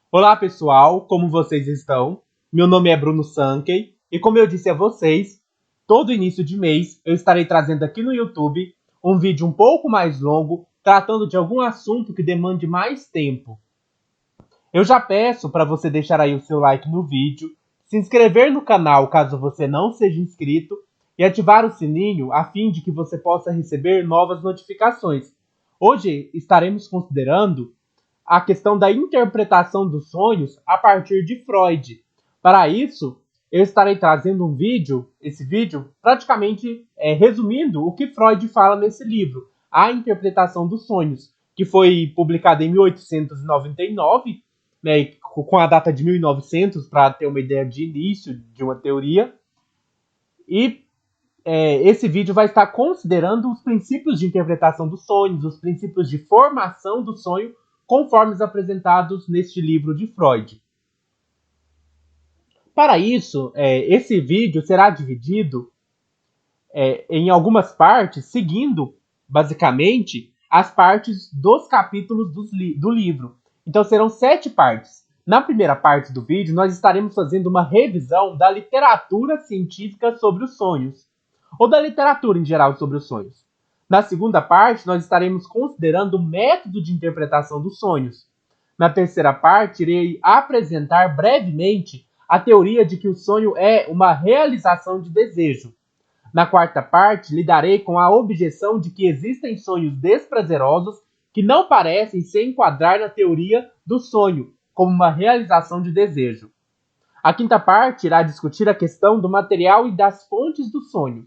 Olá pessoal, como vocês estão? Meu nome é Bruno Sankey e como eu disse a vocês, todo início de mês eu estarei trazendo aqui no YouTube um vídeo um pouco mais longo tratando de algum assunto que demande mais tempo. Eu já peço para você deixar aí o seu like no vídeo, se inscrever no canal caso você não seja inscrito e ativar o sininho a fim de que você possa receber novas notificações. Hoje estaremos considerando a questão da interpretação dos sonhos a partir de Freud. Para isso, eu estarei trazendo esse vídeo praticamente resumindo o que Freud fala nesse livro, A Interpretação dos Sonhos, que foi publicado em 1899, né, com a data de 1900, para ter uma ideia de início de uma teoria. E esse vídeo vai estar considerando os princípios de interpretação dos sonhos, os princípios de formação do sonho, conforme os apresentados neste livro de Freud. Para isso, esse vídeo será dividido em algumas partes, seguindo, basicamente, as partes dos capítulos do livro. Então, serão 7 partes. Na primeira parte do vídeo, nós estaremos fazendo uma revisão da literatura científica sobre os sonhos, ou da literatura em geral sobre os sonhos. Na segunda parte, nós estaremos considerando o método de interpretação dos sonhos. Na terceira parte, irei apresentar brevemente a teoria de que o sonho é uma realização de desejo. Na quarta parte, lidarei com a objeção de que existem sonhos desprazerosos que não parecem se enquadrar na teoria do sonho, como uma realização de desejo. A quinta parte irá discutir a questão do material e das fontes do sonho.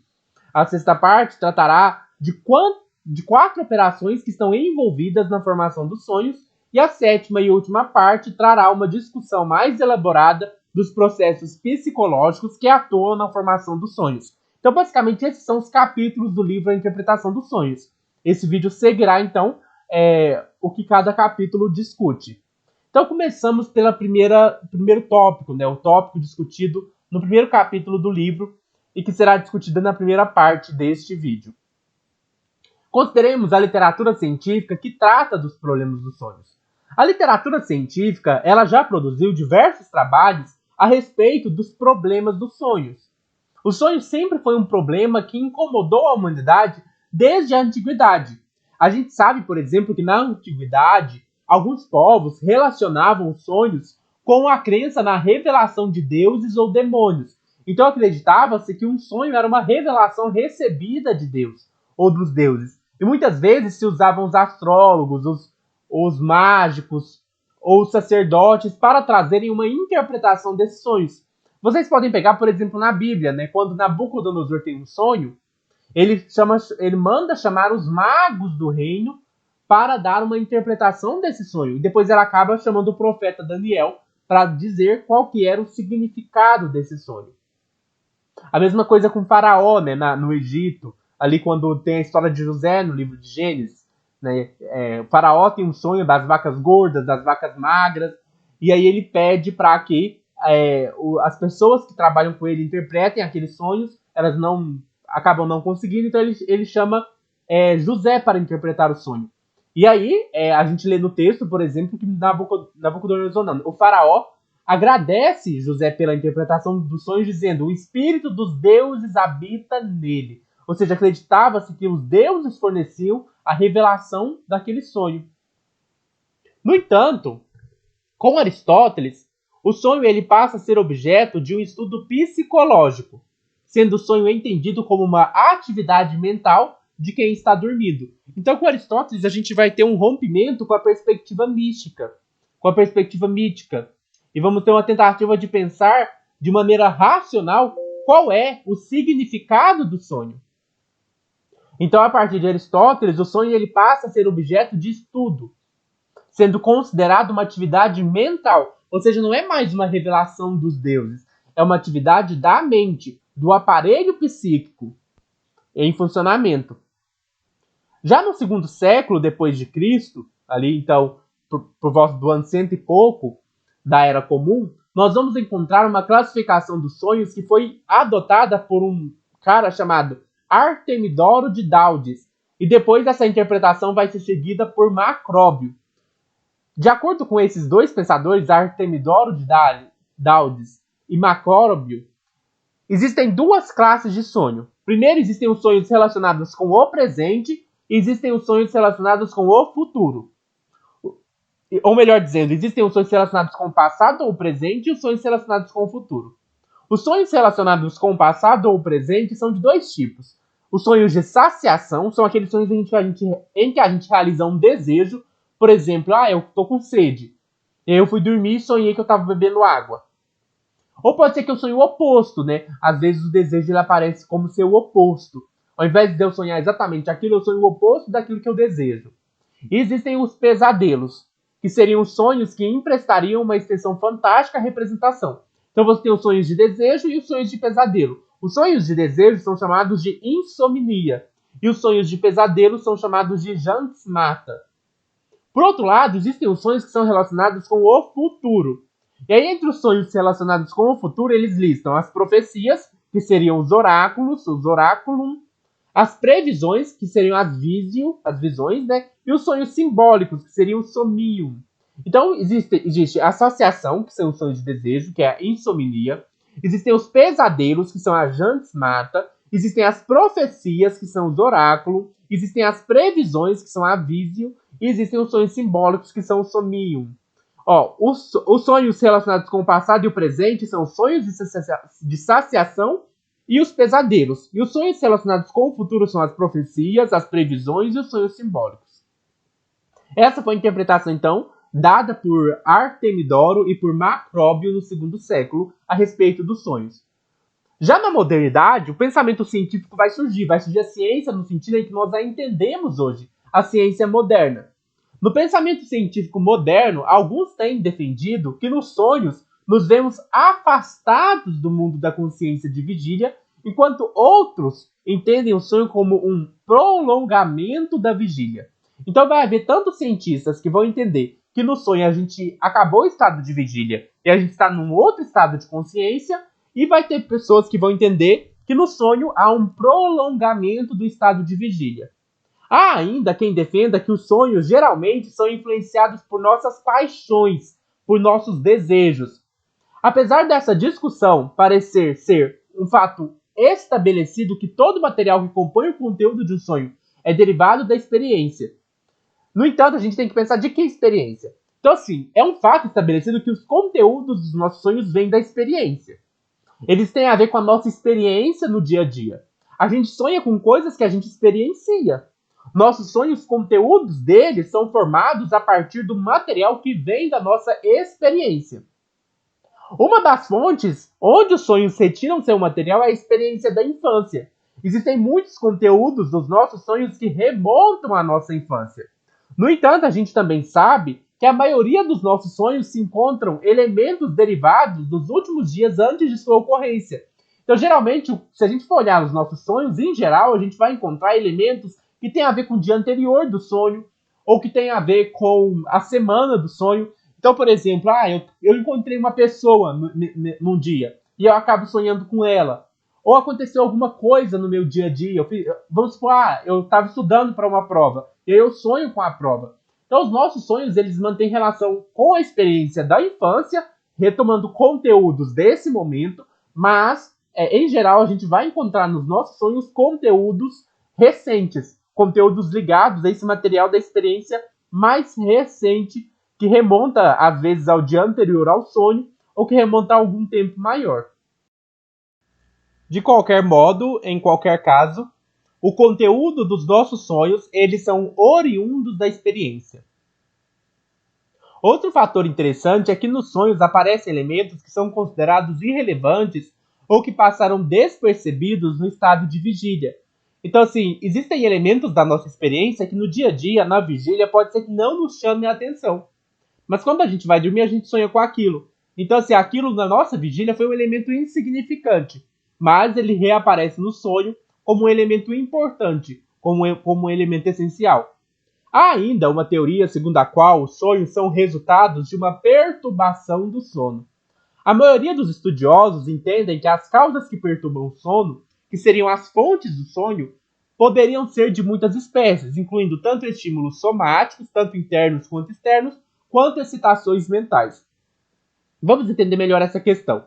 A sexta parte tratará de 4 operações que estão envolvidas na formação dos sonhos, e a sétima e última parte trará uma discussão mais elaborada dos processos psicológicos que atuam na formação dos sonhos. Então, basicamente, esses são os capítulos do livro A Interpretação dos Sonhos. Esse vídeo seguirá, então, o que cada capítulo discute. Então, começamos pelo primeiro tópico, né? O tópico discutido no primeiro capítulo do livro e que será discutido na primeira parte deste vídeo. Consideremos a literatura científica que trata dos problemas dos sonhos. A literatura científica ela já produziu diversos trabalhos a respeito dos problemas dos sonhos. O sonho sempre foi um problema que incomodou a humanidade desde a antiguidade. A gente sabe, por exemplo, que na antiguidade, alguns povos relacionavam os sonhos com a crença na revelação de deuses ou demônios. Então acreditava-se que um sonho era uma revelação recebida de Deus ou dos deuses. E muitas vezes se usavam os astrólogos, os mágicos ou os sacerdotes para trazerem uma interpretação desses sonhos. Vocês podem pegar, por exemplo, na Bíblia, né? Quando Nabucodonosor tem um sonho, ele manda chamar os magos do reino para dar uma interpretação desse sonho. E depois ela acaba chamando o profeta Daniel para dizer qual que era o significado desse sonho. A mesma coisa com Faraó, né? No Egito, ali quando tem a história de José no livro de Gênesis. Né? O Faraó tem um sonho das vacas gordas, das vacas magras, e aí ele pede para que as pessoas que trabalham com ele interpretem aqueles sonhos, elas acabam não conseguindo, então ele chama José para interpretar o sonho. E aí a gente lê no texto, por exemplo, que Nabucodonosor não, o faraó agradece José pela interpretação dos sonhos, dizendo: o espírito dos deuses habita nele. Ou seja, acreditava-se que os deuses forneciam a revelação daquele sonho. No entanto, com Aristóteles, o sonho ele passa a ser objeto de um estudo psicológico, sendo o sonho entendido como uma atividade mental de quem está dormindo. Então, com Aristóteles, a gente vai ter um rompimento com a perspectiva mística, com a perspectiva mítica. E vamos ter uma tentativa de pensar de maneira racional qual é o significado do sonho. Então, a partir de Aristóteles, o sonho ele passa a ser objeto de estudo, sendo considerado uma atividade mental. Ou seja, não é mais uma revelação dos deuses, é uma atividade da mente, do aparelho psíquico em funcionamento. Já no segundo século depois de Cristo, ali então por volta do ano 100 e pouco da Era Comum, nós vamos encontrar uma classificação dos sonhos que foi adotada por um cara chamado Artemidoro de Daudes. E depois essa interpretação vai ser seguida por Macróbio. De acordo com esses dois pensadores, Artemidoro de Daudes e Macróbio, existem duas classes de sonho. Primeiro, existem os sonhos relacionados com o presente e existem os sonhos relacionados com o futuro. Ou melhor dizendo, existem os sonhos relacionados com o passado ou o presente e os sonhos relacionados com o futuro. Os sonhos relacionados com o passado ou o presente são de dois tipos. Os sonhos de saciação são aqueles sonhos em que a gente realiza um desejo. Por exemplo, eu tô com sede. Eu fui dormir e sonhei que eu estava bebendo água. Ou pode ser que eu sonhe o oposto, né? Às vezes o desejo ele aparece como ser o oposto. Ao invés de eu sonhar exatamente aquilo, eu sonho o oposto daquilo que eu desejo. E existem os pesadelos, que seriam sonhos que emprestariam uma extensão fantástica à representação. Então você tem os sonhos de desejo e os sonhos de pesadelo. Os sonhos de desejo são chamados de insomnia. E os sonhos de pesadelo são chamados de jantsmata. Por outro lado, existem os sonhos que são relacionados com o futuro. E aí, entre os sonhos relacionados com o futuro, eles listam as profecias, que seriam os oráculos, os oráculum, as previsões, que seriam as visões, né? E os sonhos simbólicos, que seriam o somium. Então, existe a associação, que são os sonhos de desejo, que é a insomnia. Existem os pesadelos, que são a jantsmata. Existem as profecias, que são os oráculos. Existem as previsões, que são a visio. E existem os sonhos simbólicos, que são o somium. Os sonhos relacionados com o passado e o presente são os sonhos de saciação e os pesadelos. E os sonhos relacionados com o futuro são as profecias, as previsões e os sonhos simbólicos. Essa foi a interpretação, então, dada por Artemidoro e por Macróbio no segundo século a respeito dos sonhos. Já na modernidade, o pensamento científico vai surgir a ciência no sentido em que nós a entendemos hoje, a ciência moderna. No pensamento científico moderno, alguns têm defendido que nos sonhos nos vemos afastados do mundo da consciência de vigília, enquanto outros entendem o sonho como um prolongamento da vigília. Então vai haver tantos cientistas que vão entender que no sonho a gente acabou o estado de vigília e a gente está num outro estado de consciência, e vai ter pessoas que vão entender que no sonho há um prolongamento do estado de vigília. Há ainda quem defenda que os sonhos geralmente são influenciados por nossas paixões, por nossos desejos. Apesar dessa discussão parecer ser um fato estabelecido que todo material que compõe o conteúdo de um sonho é derivado da experiência. No entanto, a gente tem que pensar de que experiência? Então, assim, é um fato estabelecido que os conteúdos dos nossos sonhos vêm da experiência. Eles têm a ver com a nossa experiência no dia a dia. A gente sonha com coisas que a gente experiencia. Nossos sonhos, conteúdos deles são formados a partir do material que vem da nossa experiência. Uma das fontes onde os sonhos retiram seu material é a experiência da infância. Existem muitos conteúdos dos nossos sonhos que remontam à nossa infância. No entanto, a gente também sabe que a maioria dos nossos sonhos se encontram elementos derivados dos últimos dias antes de sua ocorrência. Então, geralmente, se a gente for olhar os nossos sonhos, em geral, a gente vai encontrar elementos que tem a ver com o dia anterior do sonho, ou que tem a ver com a semana do sonho. Então, por exemplo, eu encontrei uma pessoa num dia, e eu acabo sonhando com ela. Ou aconteceu alguma coisa no meu dia a dia. Vamos supor, eu estava estudando para uma prova, e aí eu sonho com a prova. Então, os nossos sonhos, eles mantêm relação com a experiência da infância, retomando conteúdos desse momento, mas, em geral, a gente vai encontrar nos nossos sonhos conteúdos recentes, conteúdos ligados a esse material da experiência mais recente, que remonta, às vezes, ao dia anterior ao sonho, ou que remonta a algum tempo maior. De qualquer modo, em qualquer caso, o conteúdo dos nossos sonhos, eles são oriundos da experiência. Outro fator interessante é que nos sonhos aparecem elementos que são considerados irrelevantes ou que passaram despercebidos no estado de vigília. Então, assim, existem elementos da nossa experiência que no dia a dia, na vigília, pode ser que não nos chamem a atenção. Mas quando a gente vai dormir, a gente sonha com aquilo. Então, assim, aquilo na nossa vigília foi um elemento insignificante, mas ele reaparece no sonho como um elemento importante, como um elemento essencial. Há ainda uma teoria segundo a qual os sonhos são resultados de uma perturbação do sono. A maioria dos estudiosos entendem que as causas que perturbam o sono, que seriam as fontes do sonho, poderiam ser de muitas espécies, incluindo tanto estímulos somáticos, tanto internos quanto externos, quanto excitações mentais. Vamos entender melhor essa questão.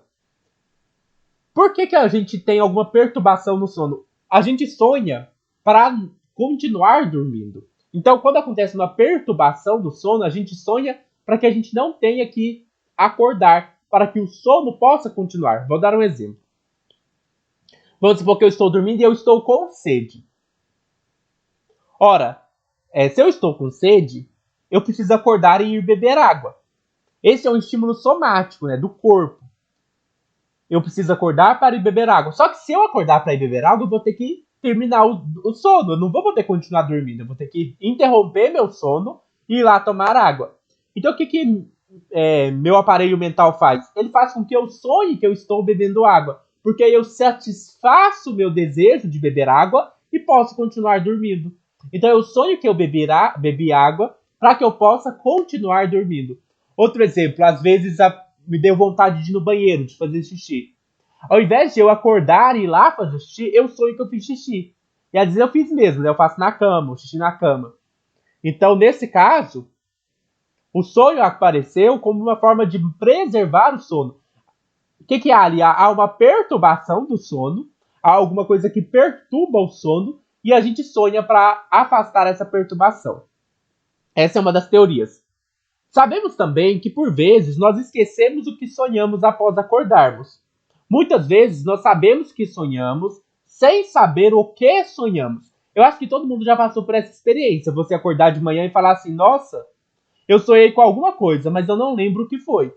Por que a gente tem alguma perturbação no sono? A gente sonha para continuar dormindo. Então, quando acontece uma perturbação do sono, a gente sonha para que a gente não tenha que acordar, para que o sono possa continuar. Vou dar um exemplo. Vamos supor que eu estou dormindo e eu estou com sede. Ora, se eu estou com sede, eu preciso acordar e ir beber água. Esse é um estímulo somático, né, do corpo. Eu preciso acordar para ir beber água. Só que se eu acordar para ir beber água, eu vou ter que terminar o sono. Eu não vou poder continuar dormindo. Eu vou ter que interromper meu sono e ir lá tomar água. Então, o que meu aparelho mental faz? Ele faz com que eu sonhe que eu estou bebendo água. Porque aí eu satisfaço o meu desejo de beber água e posso continuar dormindo. Então, eu sonho que eu bebi água para que eu possa continuar dormindo. Outro exemplo, às vezes me deu vontade de ir no banheiro, de fazer xixi. Ao invés de eu acordar e ir lá fazer xixi, eu sonho que eu fiz xixi. E às vezes eu fiz mesmo, né? Eu faço na cama, o xixi na cama. Então, nesse caso, o sonho apareceu como uma forma de preservar o sono. O que há ali? Há uma perturbação do sono, há alguma coisa que perturba o sono, e a gente sonha para afastar essa perturbação. Essa é uma das teorias. Sabemos também que, por vezes, nós esquecemos o que sonhamos após acordarmos. Muitas vezes, nós sabemos que sonhamos sem saber o que sonhamos. Eu acho que todo mundo já passou por essa experiência. Você acordar de manhã e falar assim, nossa, eu sonhei com alguma coisa, mas eu não lembro o que foi.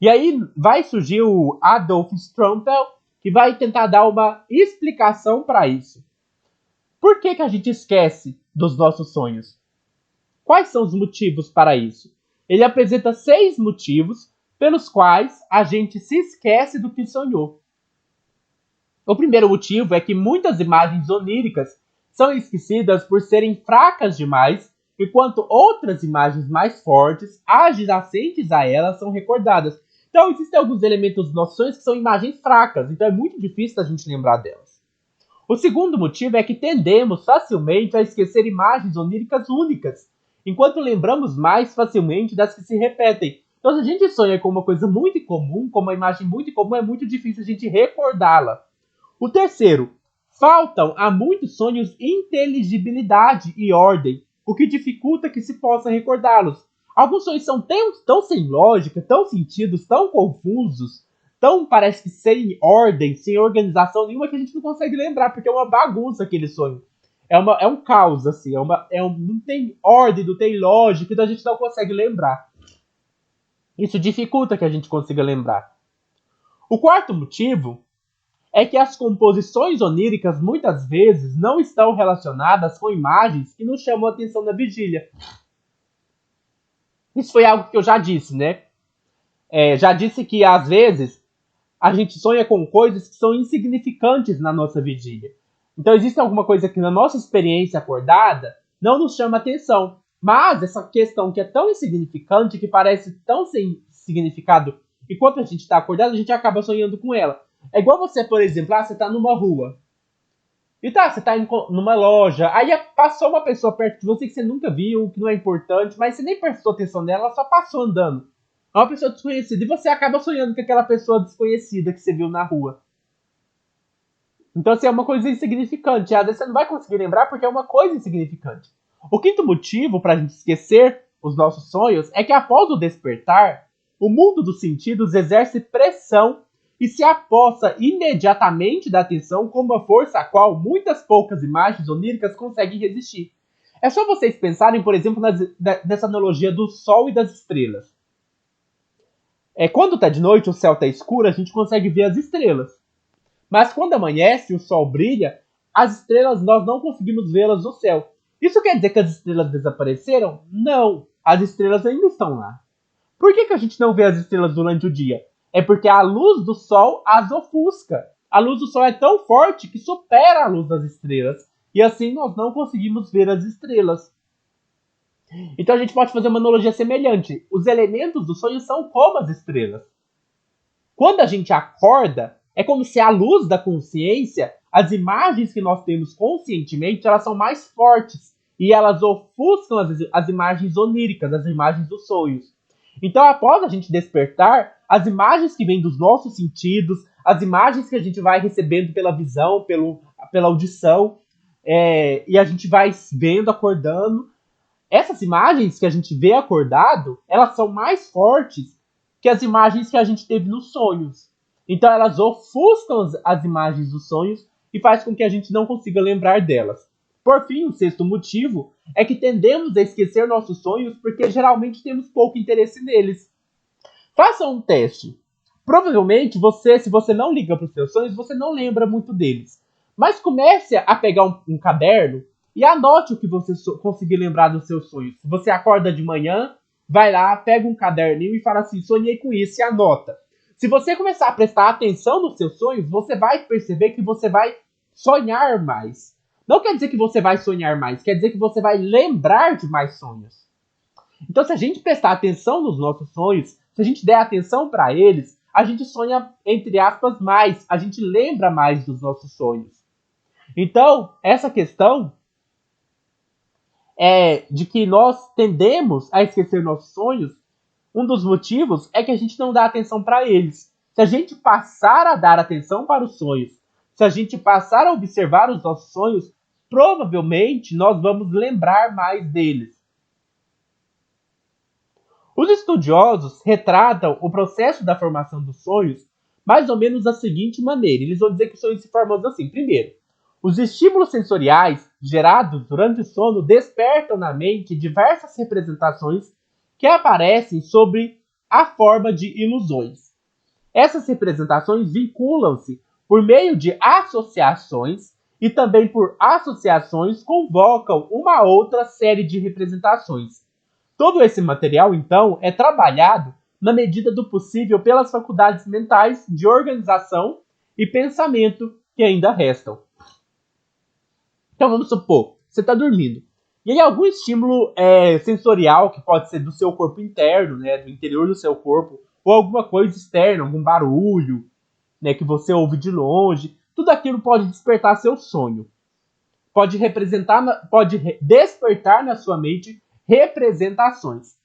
E aí vai surgir o Adolf Strumpel, que vai tentar dar uma explicação para isso. Por que a gente esquece dos nossos sonhos? Quais são os motivos para isso? Ele apresenta 6 motivos pelos quais a gente se esquece do que sonhou. O primeiro motivo é que muitas imagens oníricas são esquecidas por serem fracas demais, enquanto outras imagens mais fortes, adjacentes a elas, são recordadas. Então, existem alguns elementos dos nossos sonhos que são imagens fracas, então é muito difícil a gente lembrar delas. O segundo motivo é que tendemos facilmente a esquecer imagens oníricas únicas, enquanto lembramos mais facilmente das que se repetem. Então, se a gente sonha com uma coisa muito incomum, com uma imagem muito incomum, é muito difícil a gente recordá-la. O terceiro, faltam a muitos sonhos inteligibilidade e ordem, o que dificulta que se possa recordá-los. Alguns sonhos são tão sem lógica, tão sentidos, tão confusos, tão parece que sem ordem, sem organização nenhuma, que a gente não consegue lembrar, porque é uma bagunça aquele sonho. É um caos, assim, não tem ordem, não tem lógica, então a gente não consegue lembrar. Isso dificulta que a gente consiga lembrar. O quarto motivo é que as composições oníricas muitas vezes não estão relacionadas com imagens que nos chamam a atenção na vigília. Isso foi algo que eu já disse, né? Já disse que às vezes a gente sonha com coisas que são insignificantes na nossa vigília. Então existe alguma coisa que na nossa experiência acordada não nos chama atenção. Mas essa questão que é tão insignificante, que parece tão sem significado, enquanto a gente está acordado, a gente acaba sonhando com ela. É igual você, por exemplo, você está numa rua. E você está numa loja, aí passou uma pessoa perto de você que você nunca viu, que não é importante, mas você nem prestou atenção nela, ela só passou andando. É uma pessoa desconhecida e você acaba sonhando com aquela pessoa desconhecida que você viu na rua. Então, assim, é uma coisa insignificante. Às vezes você não vai conseguir lembrar porque é uma coisa insignificante. O quinto motivo para a gente esquecer os nossos sonhos é que após o despertar, o mundo dos sentidos exerce pressão e se apossa imediatamente da atenção com uma força a qual muitas poucas imagens oníricas conseguem resistir. É só vocês pensarem, por exemplo, nessa analogia do Sol e das estrelas. Quando está de noite, o céu está escuro, a gente consegue ver as estrelas. Mas quando amanhece, o Sol brilha, as estrelas nós não conseguimos vê-las no céu. Isso quer dizer que as estrelas desapareceram? Não, as estrelas ainda estão lá. Por que a gente não vê as estrelas durante o dia? É porque a luz do Sol as ofusca. A luz do Sol é tão forte que supera a luz das estrelas. E assim nós não conseguimos ver as estrelas. Então a gente pode fazer uma analogia semelhante. Os elementos do sonho são como as estrelas. Quando a gente acorda, é como se a luz da consciência, as imagens que nós temos conscientemente, elas são mais fortes. e elas ofuscam as imagens oníricas, as imagens dos sonhos. Então, após a gente despertar, as imagens que vêm dos nossos sentidos, as imagens que a gente vai recebendo pela visão, pela audição, e a gente vai vendo, acordando, essas imagens que a gente vê acordado, elas são mais fortes que as imagens que a gente teve nos sonhos. Então elas ofuscam as imagens dos sonhos e faz com que a gente não consiga lembrar delas. Por fim, o sexto motivo é que tendemos a esquecer nossos sonhos porque geralmente temos pouco interesse neles. Faça um teste. Provavelmente se você não liga para os seus sonhos, você não lembra muito deles. Mas comece a pegar um caderno e anote o que você conseguir lembrar dos seus sonhos. Se você acorda de manhã, vai lá, pega um caderninho e fala assim, sonhei com isso, e anota. Se você começar a prestar atenção nos seus sonhos, você vai perceber que você vai sonhar mais. Não quer dizer que você vai sonhar mais, quer dizer que você vai lembrar de mais sonhos. Então, se a gente prestar atenção nos nossos sonhos, se a gente der atenção para eles, a gente sonha, entre aspas, mais. A gente lembra mais dos nossos sonhos. Então, essa questão de que nós tendemos a esquecer nossos sonhos, um dos motivos é que a gente não dá atenção para eles. Se a gente passar a dar atenção para os sonhos, se a gente passar a observar os nossos sonhos, provavelmente nós vamos lembrar mais deles. Os estudiosos retratam o processo da formação dos sonhos mais ou menos da seguinte maneira. Eles vão dizer que os sonhos se formam assim. Primeiro, os estímulos sensoriais gerados durante o sono despertam na mente diversas representações que aparecem sob a forma de ilusões. Essas representações vinculam-se por meio de associações e também por associações convocam uma outra série de representações. Todo esse material, então, é trabalhado na medida do possível pelas faculdades mentais de organização e pensamento que ainda restam. Então vamos supor, você está dormindo. E aí algum estímulo sensorial, que pode ser do seu corpo interno, né, do interior do seu corpo, ou alguma coisa externa, algum barulho, né, que você ouve de longe, tudo aquilo pode despertar seu sonho. Pode despertar na sua mente representações.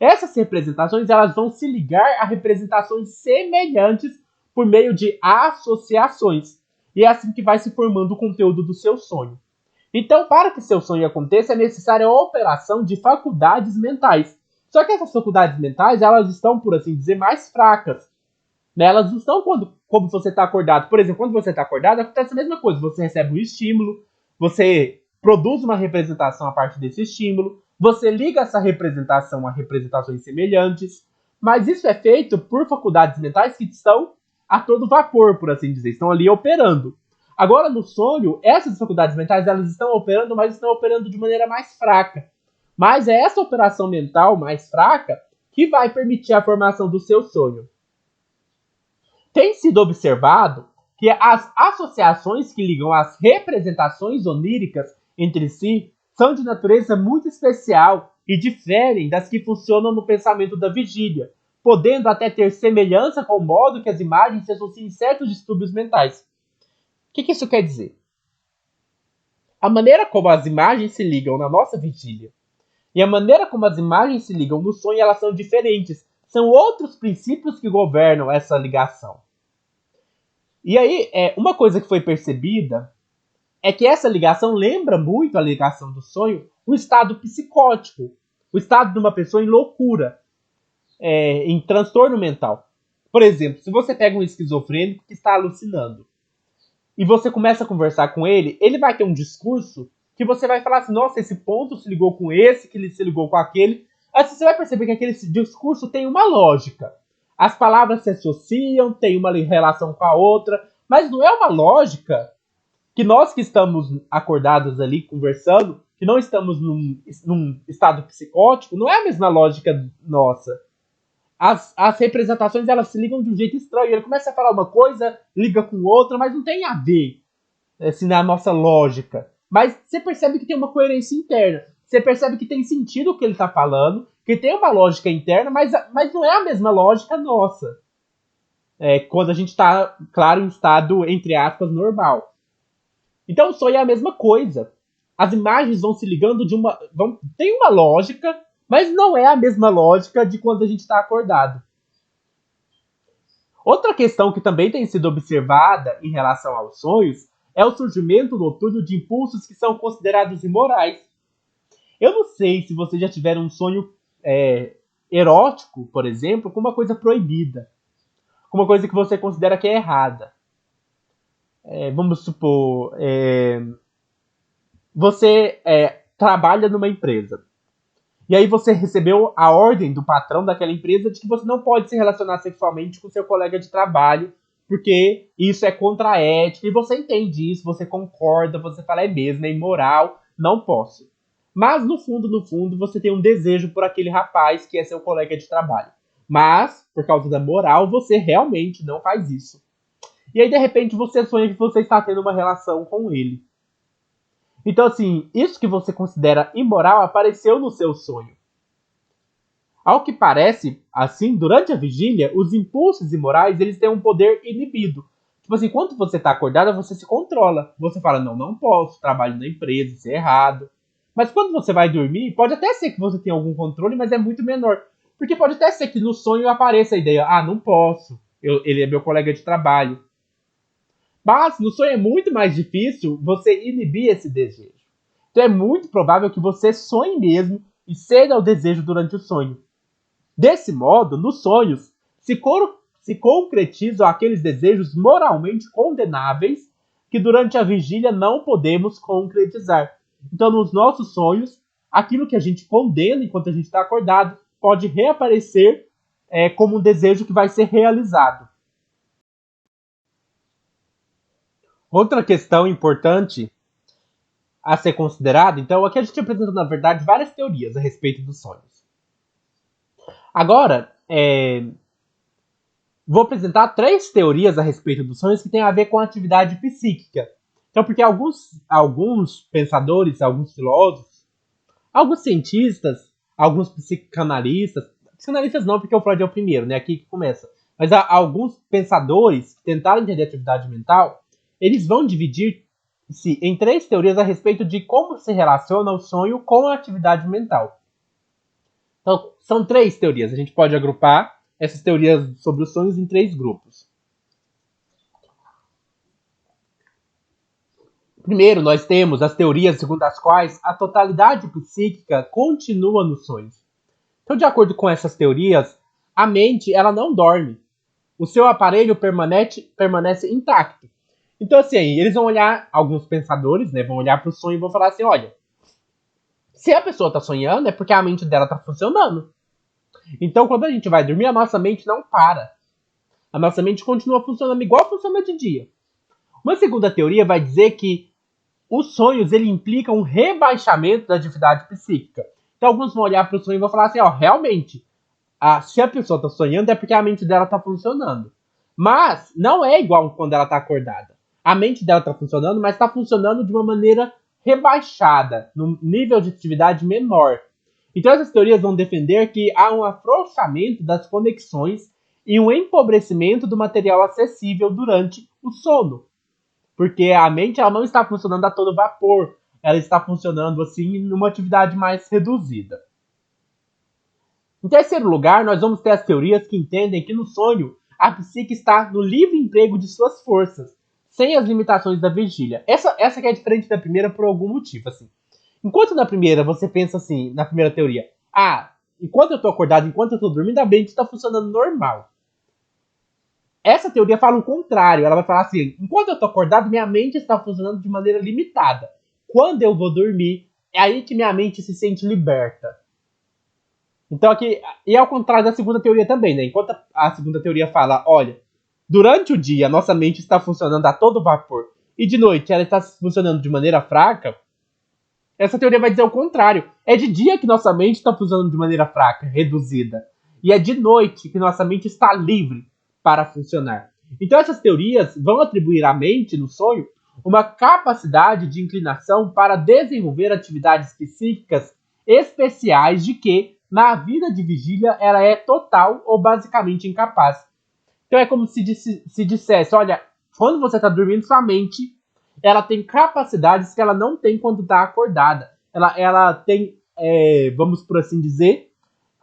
Essas representações elas vão se ligar a representações semelhantes por meio de associações. E é assim que vai se formando o conteúdo do seu sonho. Então, para que seu sonho aconteça, é necessária a operação de faculdades mentais. Só que essas faculdades mentais, elas estão, por assim dizer, mais fracas. Né? Elas não estão como você está acordado. Por exemplo, quando você está acordado, acontece a mesma coisa. Você recebe um estímulo, você produz uma representação a partir desse estímulo, você liga essa representação a representações semelhantes, mas isso é feito por faculdades mentais que estão a todo vapor, por assim dizer, estão ali operando. Agora, no sonho, essas faculdades mentais elas estão operando, mas estão operando de maneira mais fraca. Mas é essa operação mental mais fraca que vai permitir a formação do seu sonho. Tem sido observado que as associações que ligam as representações oníricas entre si são de natureza muito especial e diferem das que funcionam no pensamento da vigília, podendo até ter semelhança com o modo que as imagens se associam em certos distúrbios mentais. O que isso quer dizer? A maneira como as imagens se ligam na nossa vigília e a maneira como as imagens se ligam no sonho, elas são diferentes. São outros princípios que governam essa ligação. E aí, uma coisa que foi percebida é que essa ligação lembra muito a ligação do sonho, o estado psicótico, o estado de uma pessoa em loucura, em transtorno mental. Por exemplo, se você pega um esquizofrênico que está alucinando, e você começa a conversar com ele, ele vai ter um discurso que você vai falar assim, nossa, esse ponto se ligou com esse, que ele se ligou com aquele. Aí você vai perceber que aquele discurso tem uma lógica. As palavras se associam, tem uma relação com a outra, mas não é uma lógica que nós que estamos acordados ali conversando, que não estamos num estado psicótico, não é a mesma lógica nossa. As representações elas se ligam de um jeito estranho. Ele começa a falar uma coisa, liga com outra, mas não tem a ver assim, na nossa lógica. Mas você percebe que tem uma coerência interna. Você percebe que tem sentido o que ele está falando, que tem uma lógica interna, mas não é a mesma lógica nossa. Quando a gente está, claro, em estado, entre aspas, normal. Então o sonho é a mesma coisa. as imagens vão se ligando tem uma lógica, mas não é a mesma lógica de quando a gente está acordado. Outra questão que também tem sido observada em relação aos sonhos é o surgimento noturno de impulsos que são considerados imorais. Eu não sei se vocês já tiveram um sonho erótico, por exemplo, com uma coisa proibida, com uma coisa que você considera que é errada. Vamos supor, você trabalha numa empresa. E aí você recebeu a ordem do patrão daquela empresa de que você não pode se relacionar sexualmente com seu colega de trabalho, porque isso é contra a ética, e você entende isso, você concorda, você fala, é mesmo, é imoral, não posso. Mas, no fundo, você tem um desejo por aquele rapaz que é seu colega de trabalho. Mas, por causa da moral, você realmente não faz isso. E aí, de repente, você sonha que você está tendo uma relação com ele. Então, assim, isso que você considera imoral apareceu no seu sonho. Ao que parece, assim, durante a vigília, os impulsos imorais, eles têm um poder inibido. Tipo assim, quando você está acordada, você se controla. Você fala, não posso, trabalho na empresa, isso é errado. Mas quando você vai dormir, pode até ser que você tenha algum controle, mas é muito menor. Porque pode até ser que no sonho apareça a ideia, não posso, ele é meu colega de trabalho. Mas no sonho é muito mais difícil você inibir esse desejo. Então é muito provável que você sonhe mesmo e ceda ao desejo durante o sonho. Desse modo, nos sonhos, se concretizam aqueles desejos moralmente condenáveis que durante a vigília não podemos concretizar. Então, nos nossos sonhos, aquilo que a gente condena enquanto a gente está acordado pode reaparecer como um desejo que vai ser realizado. Outra questão importante a ser considerada, então, aqui a gente apresenta, na verdade, várias teorias a respeito dos sonhos. Agora, vou apresentar 3 teorias a respeito dos sonhos que têm a ver com a atividade psíquica. Então, porque alguns pensadores, alguns filósofos, alguns cientistas, alguns psicanalistas não, porque o Freud é o primeiro, né? Aqui que começa. Mas alguns pensadores que tentaram entender a atividade mental, eles vão dividir-se em 3 teorias a respeito de como se relaciona o sonho com a atividade mental. Então, são 3 teorias. A gente pode agrupar essas teorias sobre os sonhos em 3 grupos. Primeiro, nós temos as teorias segundo as quais a totalidade psíquica continua nos sonhos. Então, de acordo com essas teorias, a mente ela não dorme. O seu aparelho permanece intacto. Então, assim, eles vão olhar, alguns pensadores, né, vão olhar para o sonho e vão falar assim, olha, se a pessoa está sonhando é porque a mente dela está funcionando. Então, quando a gente vai dormir, a nossa mente não para. A nossa mente continua funcionando igual funciona de dia. Uma segunda teoria vai dizer que os sonhos ele implicam um rebaixamento da atividade psíquica. Então, alguns vão olhar para o sonho e vão falar assim, realmente, se a pessoa está sonhando é porque a mente dela está funcionando. Mas não é igual quando ela está acordada. A mente dela está funcionando, mas está funcionando de uma maneira rebaixada, num nível de atividade menor. Então essas teorias vão defender que há um afrouxamento das conexões e um empobrecimento do material acessível durante o sono. Porque a mente ela não está funcionando a todo vapor, ela está funcionando assim numa atividade mais reduzida. Em terceiro lugar, nós vamos ter as teorias que entendem que no sonho a psique está no livre emprego de suas forças, sem as limitações da vigília. Essa que é diferente da primeira por algum motivo. Assim. Enquanto na primeira você pensa assim, na primeira teoria, enquanto eu estou acordado, enquanto eu estou dormindo, a mente está funcionando normal. Essa teoria fala o contrário. Ela vai falar assim, enquanto eu estou acordado, minha mente está funcionando de maneira limitada. Quando eu vou dormir, é aí que minha mente se sente liberta. Então aqui, e ao contrário da segunda teoria também, né? Enquanto a segunda teoria fala, olha, durante o dia a nossa mente está funcionando a todo vapor e de noite ela está funcionando de maneira fraca, essa teoria vai dizer o contrário. É de dia que nossa mente está funcionando de maneira fraca, reduzida. E é de noite que nossa mente está livre para funcionar. Então essas teorias vão atribuir à mente, no sonho, uma capacidade de inclinação para desenvolver atividades psíquicas especiais de que, na vida de vigília, ela é total ou basicamente incapaz. Então é como se dissesse, olha, quando você está dormindo, sua mente ela tem capacidades que ela não tem quando está acordada. Ela tem, vamos por assim dizer,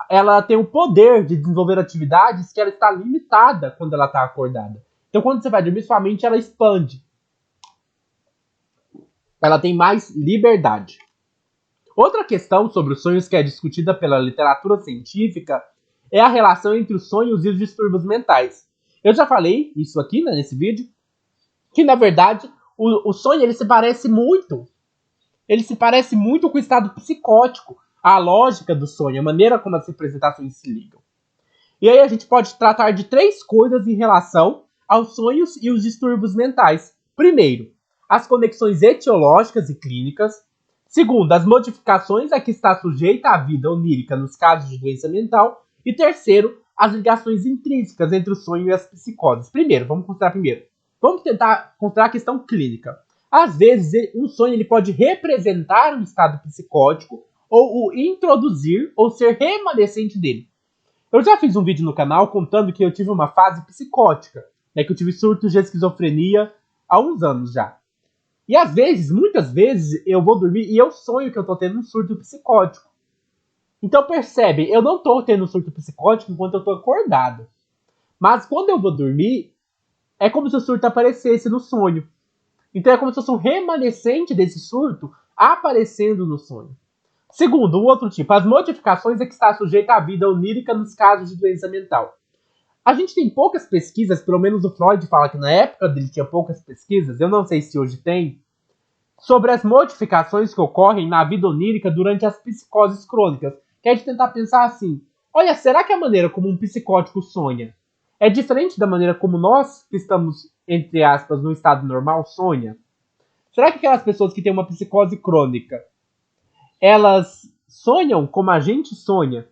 ela tem o poder de desenvolver atividades que ela está limitada quando ela está acordada. Então, quando você vai dormir, sua mente ela expande. Ela tem mais liberdade. Outra questão sobre os sonhos que é discutida pela literatura científica é a relação entre os sonhos e os distúrbios mentais. Eu já falei isso aqui, né, nesse vídeo, que na verdade o sonho ele se parece muito com o estado psicótico, a lógica do sonho, a maneira como as representações se ligam. E aí a gente pode tratar de 3 coisas em relação aos sonhos e os distúrbios mentais. Primeiro, as conexões etiológicas e clínicas. Segundo, as modificações a que está sujeita a vida onírica nos casos de doença mental. E terceiro, as ligações intrínsecas entre o sonho e as psicoses. Vamos tentar considerar a questão clínica. Às vezes, um sonho ele pode representar um estado psicótico ou o introduzir ou ser remanescente dele. Eu já fiz um vídeo no canal contando que eu tive uma fase psicótica, né, que eu tive surtos de esquizofrenia há uns anos já. E às vezes, muitas vezes, eu vou dormir e eu sonho que eu tô tendo um surto psicótico. Então percebe, eu não tô tendo um surto psicótico enquanto eu tô acordado. Mas quando eu vou dormir, é como se o surto aparecesse no sonho. Então é como se fosse um remanescente desse surto aparecendo no sonho. Segundo, um outro tipo, as modificações a que está sujeita a vida onírica nos casos de doença mental. A gente tem poucas pesquisas, pelo menos o Freud fala que na época dele tinha poucas pesquisas, eu não sei se hoje tem, sobre as modificações que ocorrem na vida onírica durante as psicoses crônicas. Que é de tentar pensar assim, olha, será que a maneira como um psicótico sonha é diferente da maneira como nós, que estamos, entre aspas, no estado normal, sonha? Será que aquelas pessoas que têm uma psicose crônica, elas sonham como a gente sonha?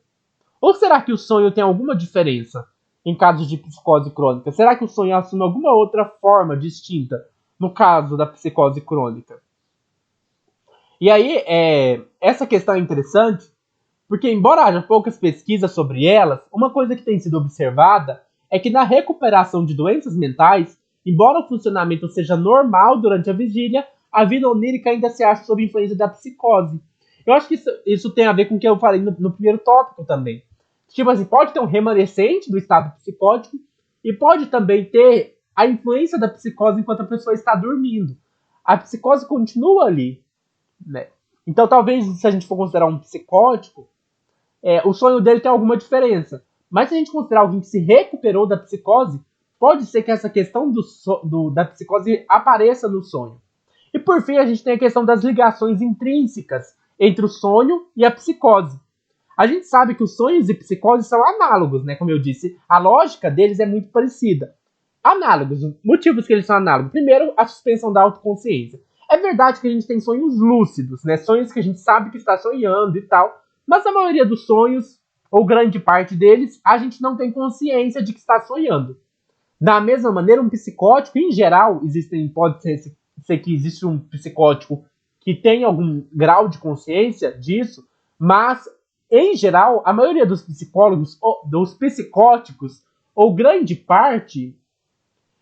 Ou será que o sonho tem alguma diferença em casos de psicose crônica? Será que o sonho assume alguma outra forma distinta no caso da psicose crônica? E aí, essa questão é interessante, porque embora haja poucas pesquisas sobre elas, uma coisa que tem sido observada é que na recuperação de doenças mentais, embora o funcionamento seja normal durante a vigília, a vida onírica ainda se acha sob influência da psicose. Eu acho que isso tem a ver com o que eu falei no primeiro tópico também. Tipo assim, pode ter um remanescente do estado psicótico e pode também ter a influência da psicose enquanto a pessoa está dormindo. A psicose continua ali, né? Então talvez, se a gente for considerar um psicótico, o sonho dele tem alguma diferença. Mas se a gente considerar alguém que se recuperou da psicose, pode ser que essa questão da psicose apareça no sonho. E por fim, a gente tem a questão das ligações intrínsecas entre o sonho e a psicose. A gente sabe que os sonhos e psicose são análogos, né? Como eu disse, a lógica deles é muito parecida. Análogos, motivos que eles são análogos. Primeiro, a suspensão da autoconsciência. É verdade que a gente tem sonhos lúcidos, né? Sonhos que a gente sabe que está sonhando e tal. Mas a maioria dos sonhos, ou grande parte deles, a gente não tem consciência de que está sonhando. Da mesma maneira, um psicótico, em geral, pode ser que existe um psicótico que tem algum grau de consciência disso, mas, em geral, a maioria dos psicólogos, dos psicóticos, ou grande parte,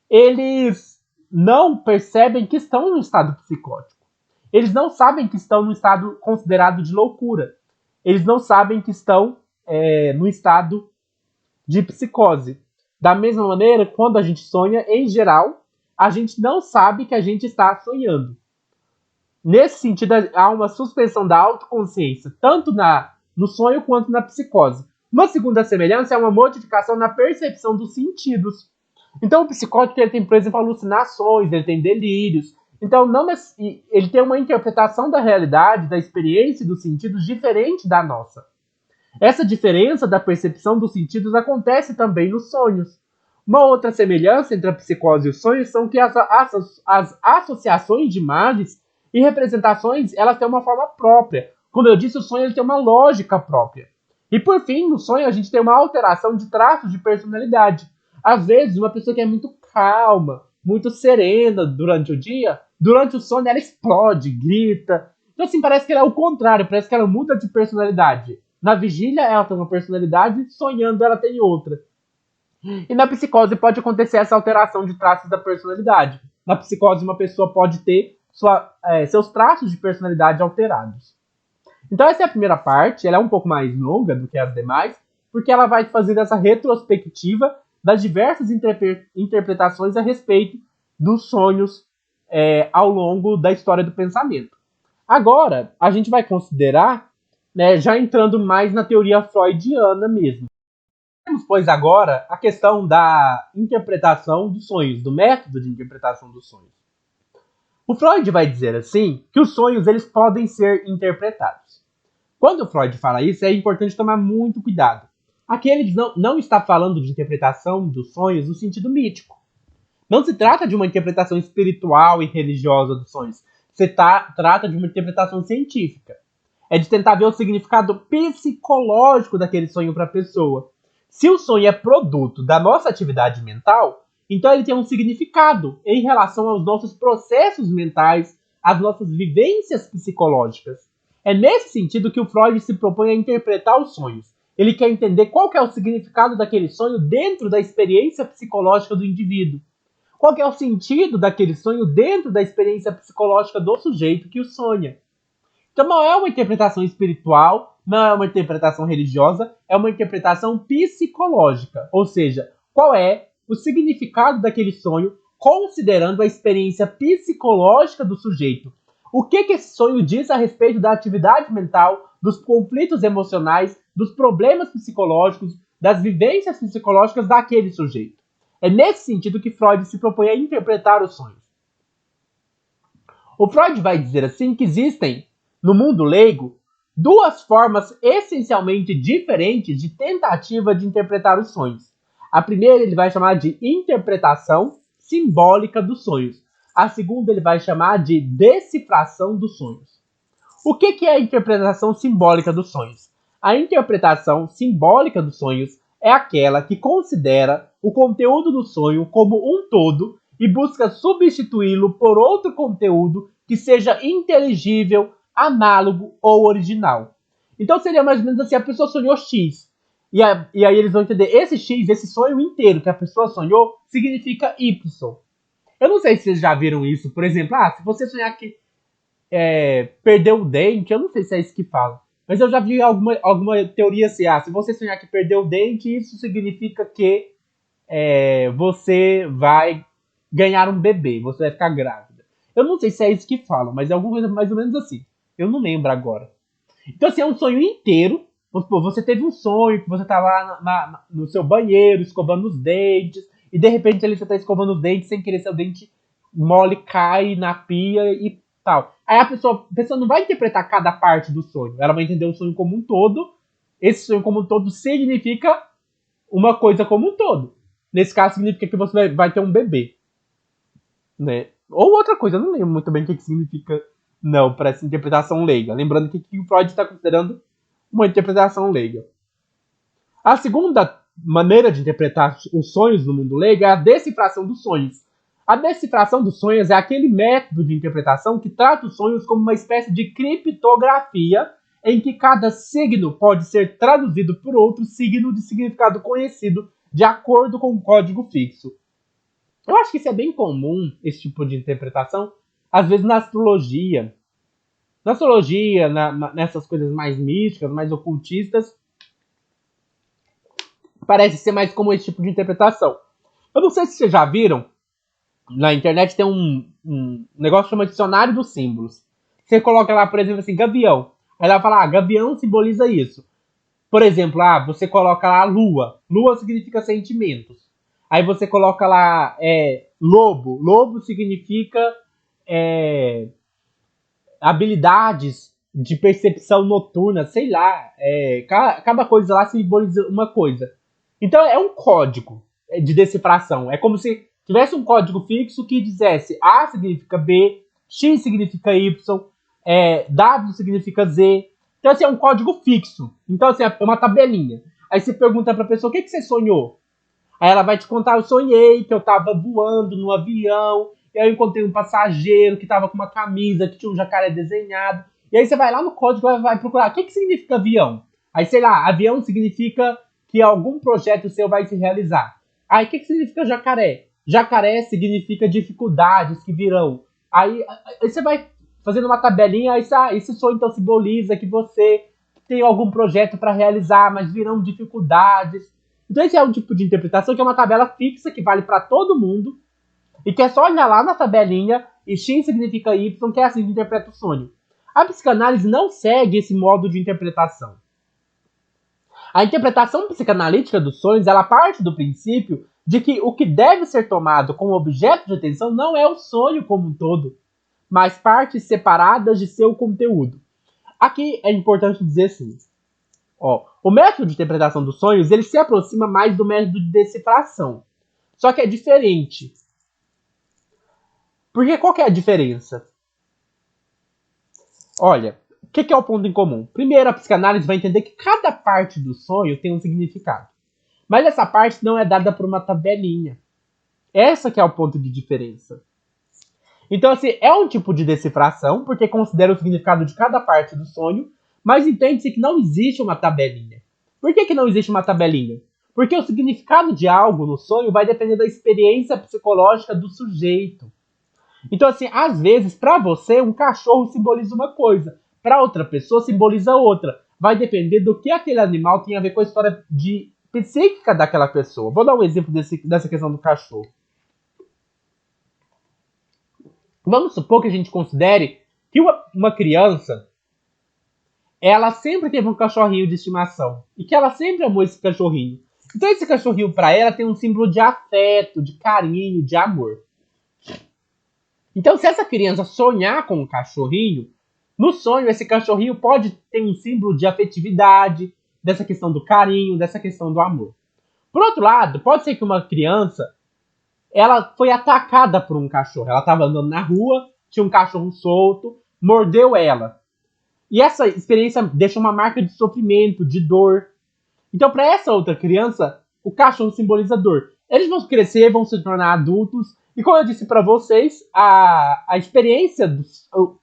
eles não percebem que estão no estado psicótico. Eles não sabem que estão no estado considerado de loucura. Eles não sabem que estão no estado de psicose. Da mesma maneira, quando a gente sonha, em geral, a gente não sabe que a gente está sonhando. Nesse sentido, há uma suspensão da autoconsciência, tanto no sonho quanto na psicose. Uma segunda semelhança é uma modificação na percepção dos sentidos. Então, o psicótico ele tem, por exemplo, alucinações, ele tem delírios. Então, ele tem uma interpretação da realidade, da experiência e dos sentidos diferente da nossa. Essa diferença da percepção dos sentidos acontece também nos sonhos. Uma outra semelhança entre a psicose e os sonhos são que as associações de imagens e representações elas têm uma forma própria. Como eu disse, o sonho ele tem uma lógica própria. E por fim, no sonho a gente tem uma alteração de traços de personalidade. Às vezes, uma pessoa que é muito calma, muito serena durante o dia, durante o sonho ela explode, grita. Então assim, parece que ela é o contrário, parece que ela muda de personalidade. Na vigília ela tem uma personalidade, sonhando ela tem outra. E na psicose pode acontecer essa alteração de traços da personalidade. na psicose uma pessoa pode ter seus traços de personalidade alterados. Então essa é a primeira parte, ela é um pouco mais longa do que as demais, porque ela vai fazer essa retrospectiva das diversas interpretações a respeito dos sonhos ao longo da história do pensamento. Agora, a gente vai considerar, né, já entrando mais na teoria freudiana mesmo. Temos, pois, agora a questão da interpretação dos sonhos, do método de interpretação dos sonhos. O Freud vai dizer assim que os sonhos eles podem ser interpretados. Quando o Freud fala isso, é importante tomar muito cuidado. Aqui ele não está falando de interpretação dos sonhos no sentido mítico. Não se trata de uma interpretação espiritual e religiosa dos sonhos. Trata de uma interpretação científica. É de tentar ver o significado psicológico daquele sonho para a pessoa. Se o sonho é produto da nossa atividade mental, então ele tem um significado em relação aos nossos processos mentais, às nossas vivências psicológicas. É nesse sentido que o Freud se propõe a interpretar os sonhos. Ele quer entender qual que é o significado daquele sonho dentro da experiência psicológica do indivíduo. Qual que é o sentido daquele sonho dentro da experiência psicológica do sujeito que o sonha. Então não é uma interpretação espiritual, não é uma interpretação religiosa, é uma interpretação psicológica. Ou seja, qual é o significado daquele sonho considerando a experiência psicológica do sujeito. O que esse sonho diz a respeito da atividade mental, dos conflitos emocionais, dos problemas psicológicos, das vivências psicológicas daquele sujeito. É nesse sentido que Freud se propõe a interpretar os sonhos. O Freud vai dizer assim que existem, no mundo leigo, duas formas essencialmente diferentes de tentativa de interpretar os sonhos. A primeira ele vai chamar de interpretação simbólica dos sonhos. A segunda ele vai chamar de decifração dos sonhos. O que é a interpretação simbólica dos sonhos? A interpretação simbólica dos sonhos é aquela que considera o conteúdo do sonho como um todo e busca substituí-lo por outro conteúdo que seja inteligível, análogo ou original. Então seria mais ou menos assim, a pessoa sonhou X. E aí eles vão entender, esse X, esse sonho inteiro que a pessoa sonhou, significa Y. Eu não sei se vocês já viram isso, por exemplo, se você sonhar que perdeu o dente, eu não sei se é isso que fala. Mas eu já vi alguma teoria assim, se você sonhar que perdeu o dente, isso significa que você vai ganhar um bebê, você vai ficar grávida. Eu não sei se é isso que falam, mas é alguma coisa mais ou menos assim. Eu não lembro agora. Então, assim, é um sonho inteiro. Você teve um sonho que você estava no seu banheiro, escovando os dentes, e de repente ali você está escovando os dentes sem querer, seu dente mole cai na pia e tal. Aí a pessoa não vai interpretar cada parte do sonho, ela vai entender o sonho como um todo. Esse sonho como um todo significa uma coisa como um todo. Nesse caso, significa que você vai ter um bebê. Né? Ou outra coisa, eu não lembro muito bem o que significa não para essa interpretação leiga. Lembrando que o Freud está considerando uma interpretação leiga. A segunda maneira de interpretar os sonhos no mundo leigo é a decifração dos sonhos. A decifração dos sonhos é aquele método de interpretação que trata os sonhos como uma espécie de criptografia em que cada signo pode ser traduzido por outro signo de significado conhecido de acordo com um código fixo. Eu acho que isso é bem comum, esse tipo de interpretação, às vezes na astrologia. Na astrologia, nessas coisas mais místicas, mais ocultistas, parece ser mais comum esse tipo de interpretação. Eu não sei se vocês já viram, na internet tem um negócio que chama dicionário dos símbolos. Você coloca lá, por exemplo, assim, gavião. Aí ela fala, gavião simboliza isso. Por exemplo, você coloca lá lua. Lua significa sentimentos. Aí você coloca lá lobo. Lobo significa habilidades de percepção noturna, sei lá. Cada coisa lá simboliza uma coisa. Então é um código de decifração. É como se tivesse um código fixo que dissesse A significa B, X significa Y, W significa Z. Então, assim, é um código fixo. Então, assim, é uma tabelinha. Aí você pergunta pra pessoa, o que você sonhou? Aí ela vai te contar, eu sonhei que eu tava voando no avião, e aí eu encontrei um passageiro que tava com uma camisa que tinha um jacaré desenhado. E aí você vai lá no código e vai procurar, o que significa avião? Aí, sei lá, avião significa que algum projeto seu vai se realizar. Aí, o que significa jacaré? Jacaré significa dificuldades que virão. Aí você vai fazendo uma tabelinha, esse sonho então simboliza que você tem algum projeto para realizar, mas virão dificuldades. Então esse é um tipo de interpretação que é uma tabela fixa que vale para todo mundo e que é só olhar lá na tabelinha e X significa Y, que é assim que interpreta o sonho. A psicanálise não segue esse modo de interpretação. A interpretação psicanalítica dos sonhos, ela parte do princípio de que o que deve ser tomado como objeto de atenção não é o sonho como um todo, mas partes separadas de seu conteúdo. Aqui é importante dizer assim, o método de interpretação dos sonhos, ele se aproxima mais do método de decifração. Só que é diferente. Porque qual que é a diferença? Olha, o que é o ponto em comum? Primeiro, a psicanálise vai entender que cada parte do sonho tem um significado. Mas essa parte não é dada por uma tabelinha. Essa que é o ponto de diferença. Então, assim, é um tipo de decifração, porque considera o significado de cada parte do sonho, mas entende-se que não existe uma tabelinha. Por que não existe uma tabelinha? Porque o significado de algo no sonho vai depender da experiência psicológica do sujeito. Então, assim, às vezes, para você, um cachorro simboliza uma coisa, para outra pessoa simboliza outra. Vai depender do que aquele animal tem a ver com a história psíquica daquela pessoa. Vou dar um exemplo dessa questão do cachorro. Vamos supor que a gente considere que uma criança, ela sempre teve um cachorrinho de estimação e que ela sempre amou esse cachorrinho. Então esse cachorrinho para ela tem um símbolo de afeto, de carinho, de amor. Então se essa criança sonhar com um cachorrinho, no sonho esse cachorrinho pode ter um símbolo de afetividade, dessa questão do carinho, dessa questão do amor. Por outro lado, pode ser que uma criança ela foi atacada por um cachorro. Ela estava andando na rua, tinha um cachorro solto, mordeu ela. E essa experiência deixa uma marca de sofrimento, de dor. Então, para essa outra criança, o cachorro simboliza dor. Eles vão crescer, vão se tornar adultos. E como eu disse para vocês, a experiência,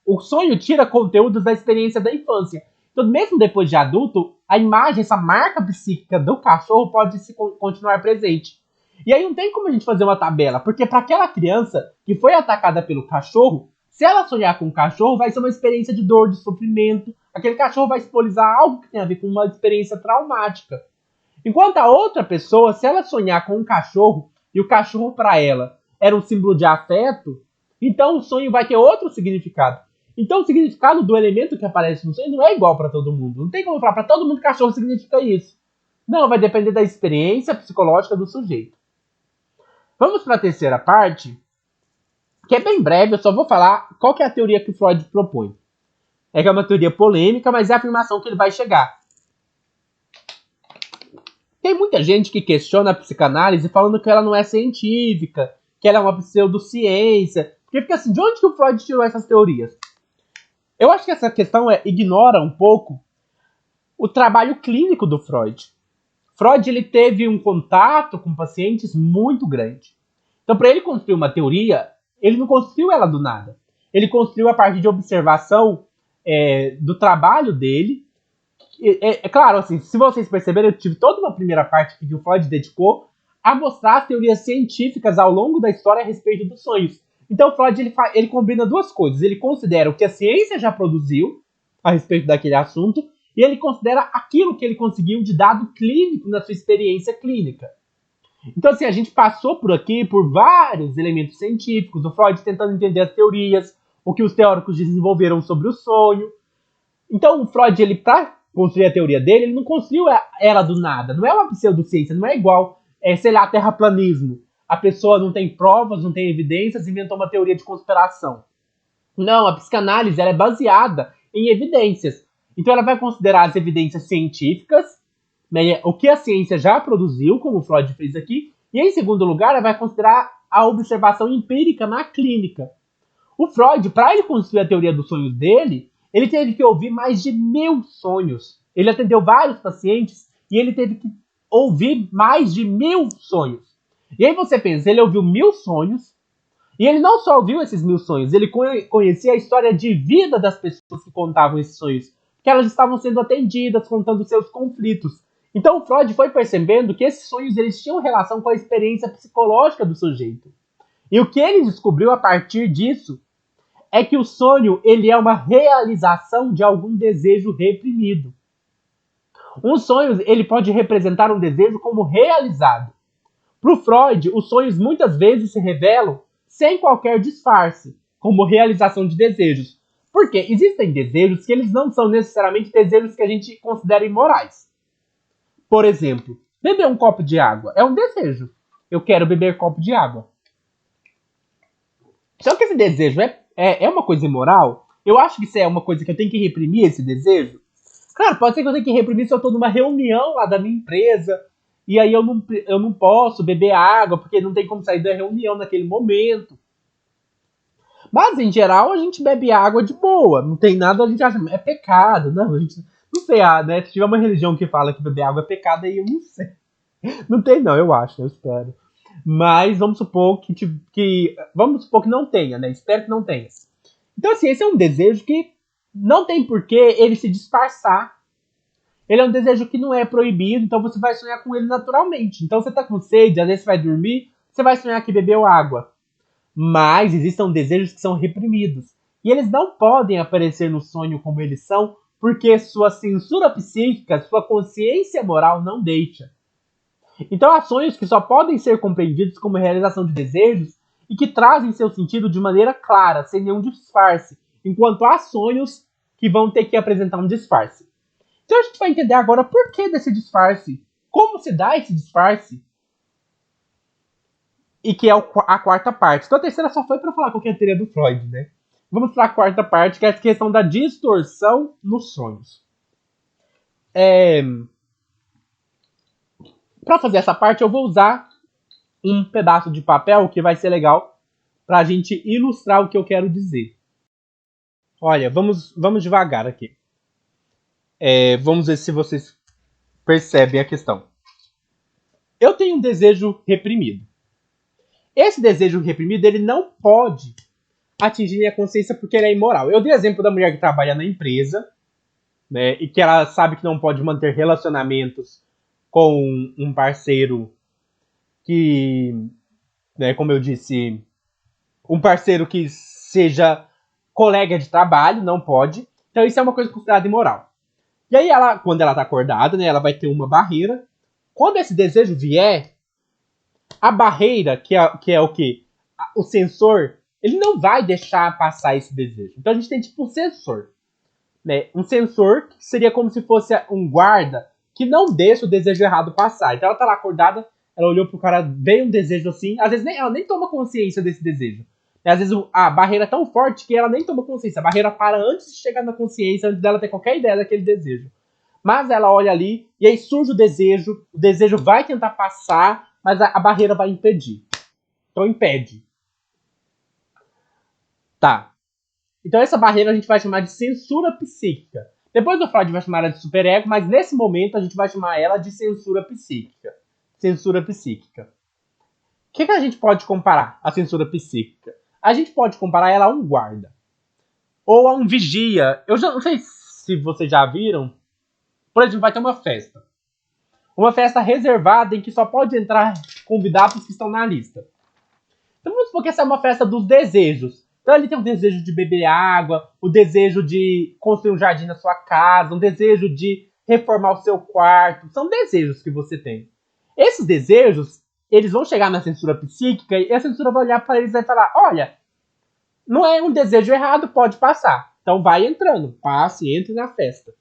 o sonho tira conteúdos da experiência da infância. Então, mesmo depois de adulto, a imagem, essa marca psíquica do cachorro pode continuar presente. E aí não tem como a gente fazer uma tabela, porque para aquela criança que foi atacada pelo cachorro, se ela sonhar com o cachorro, vai ser uma experiência de dor, de sofrimento. Aquele cachorro vai simbolizar algo que tem a ver com uma experiência traumática. Enquanto a outra pessoa, se ela sonhar com um cachorro, e o cachorro para ela era um símbolo de afeto, então o sonho vai ter outro significado. Então o significado do elemento que aparece no sonho não é igual para todo mundo. Não tem como falar para todo mundo que cachorro significa isso. Não, vai depender da experiência psicológica do sujeito. Vamos para a terceira parte, que é bem breve, eu só vou falar qual que é a teoria que o Freud propõe. É que é uma teoria polêmica, mas é a afirmação que ele vai chegar. Tem muita gente que questiona a psicanálise falando que ela não é científica, que ela é uma pseudociência. Porque fica assim, de onde que o Freud tirou essas teorias? Eu acho que essa questão ignora um pouco o trabalho clínico do Freud. Freud ele teve um contato com pacientes muito grande. Então, para ele construir uma teoria, ele não construiu ela do nada. Ele construiu a partir de observação do trabalho dele. É claro, assim, se vocês perceberem, eu tive toda uma primeira parte que o Freud dedicou a mostrar as teorias científicas ao longo da história a respeito dos sonhos. Então, o Freud ele combina duas coisas. Ele considera o que a ciência já produziu a respeito daquele assunto e ele considera aquilo que ele conseguiu de dado clínico na sua experiência clínica. Então, assim, a gente passou por aqui por vários elementos científicos, o Freud tentando entender as teorias, o que os teóricos desenvolveram sobre o sonho. Então, o Freud, ele, para construir a teoria dele, ele não construiu ela do nada. Não é uma pseudociência, não é igual, sei lá, terraplanismo. A pessoa não tem provas, não tem evidências, inventou uma teoria de conspiração. Não, a psicanálise ela é baseada em evidências. Então, ela vai considerar as evidências científicas, né, o que a ciência já produziu, como o Freud fez aqui, e em segundo lugar, ela vai considerar a observação empírica na clínica. O Freud, para ele construir a teoria dos sonhos dele, ele teve que ouvir mais de 1000 sonhos. Ele atendeu vários pacientes e ele teve que ouvir mais de 1000 sonhos. E aí você pensa, ele ouviu 1000 sonhos, e ele não só ouviu esses 1000 sonhos, ele conhecia a história de vida das pessoas que contavam esses sonhos, que elas estavam sendo atendidas, contando seus conflitos. Então o Freud foi percebendo que esses sonhos eles tinham relação com a experiência psicológica do sujeito. E o que ele descobriu a partir disso é que o sonho ele é uma realização de algum desejo reprimido. Um sonho ele pode representar um desejo como realizado. Para o Freud, os sonhos muitas vezes se revelam sem qualquer disfarce, como realização de desejos. Porque existem desejos que eles não são necessariamente desejos que a gente considera imorais. Por exemplo, beber um copo de água é um desejo. Eu quero beber copo de água. Só que esse desejo é uma coisa imoral? Eu acho que isso é uma coisa que eu tenho que reprimir, esse desejo. Claro, pode ser que eu tenha que reprimir se eu estou numa reunião lá da minha empresa e aí eu não posso beber água porque não tem como sair da reunião naquele momento. Mas, em geral, a gente bebe água de boa. Não tem nada, a gente acha, é pecado. Não, a gente, não sei, né? Se tiver uma religião que fala que beber água é pecado, aí eu não sei. Não tem não, eu acho, eu espero. Mas vamos supor vamos supor que não tenha, né? Espero que não tenha. Então, assim, esse é um desejo que não tem porquê ele se disfarçar. Ele é um desejo que não é proibido, então você vai sonhar com ele naturalmente. Então você tá com sede, às vezes você vai dormir, você vai sonhar que bebeu água. Mas existem desejos que são reprimidos. E eles não podem aparecer no sonho como eles são, porque sua censura psíquica, sua consciência moral não deixa. Então há sonhos que só podem ser compreendidos como realização de desejos e que trazem seu sentido de maneira clara, sem nenhum disfarce, enquanto há sonhos que vão ter que apresentar um disfarce. Então a gente vai entender agora por que desse disfarce, como se dá esse disfarce, e que é a quarta parte. Então a terceira só foi para falar qual que é a teoria do Freud, né? Vamos para a quarta parte, que é a questão da distorção nos sonhos. Para fazer essa parte, eu vou usar um pedaço de papel que vai ser legal para a gente ilustrar o que eu quero dizer. Olha, vamos devagar aqui. Vamos ver se vocês percebem a questão. Eu tenho um desejo reprimido. Esse desejo reprimido ele não pode atingir minha consciência porque ele é imoral. Eu dei o exemplo da mulher que trabalha na empresa, né, e que ela sabe que não pode manter relacionamentos com um parceiro que, né, como eu disse, um parceiro que seja colega de trabalho, não pode. Então isso é uma coisa considerada imoral. E aí quando ela está acordada, né, ela vai ter uma barreira. Quando esse desejo vier, a barreira, que é o quê? O sensor, ele não vai deixar passar esse desejo. Então a gente tem tipo um sensor. Né? Um sensor que seria como se fosse um guarda que não deixa o desejo errado passar. Então ela tá lá acordada, ela olhou pro cara, veio um desejo assim, às vezes ela nem toma consciência desse desejo. Às vezes a barreira é tão forte que ela nem toma consciência. A barreira para antes de chegar na consciência, antes dela ter qualquer ideia daquele desejo. Mas ela olha ali, e aí surge o desejo vai tentar passar, mas a barreira vai impedir. Então impede. Tá. Então essa barreira a gente vai chamar de censura psíquica. Depois o Freud vai chamar ela de superego, mas nesse momento a gente vai chamar ela de censura psíquica. Censura psíquica. O que a gente pode comparar a censura psíquica? A gente pode comparar ela a um guarda. Ou a um vigia. Eu já não sei se vocês já viram. Por exemplo, vai ter uma festa. Uma festa reservada em que só pode entrar convidados que estão na lista. Então vamos supor que essa é uma festa dos desejos. Então ele tem um desejo de beber água, o desejo de construir um jardim na sua casa, um desejo de reformar o seu quarto. São desejos que você tem. Esses desejos, eles vão chegar na censura psíquica e a censura vai olhar para eles e vai falar, olha, não é um desejo errado, pode passar. Então vai entrando, passe, entre na festa.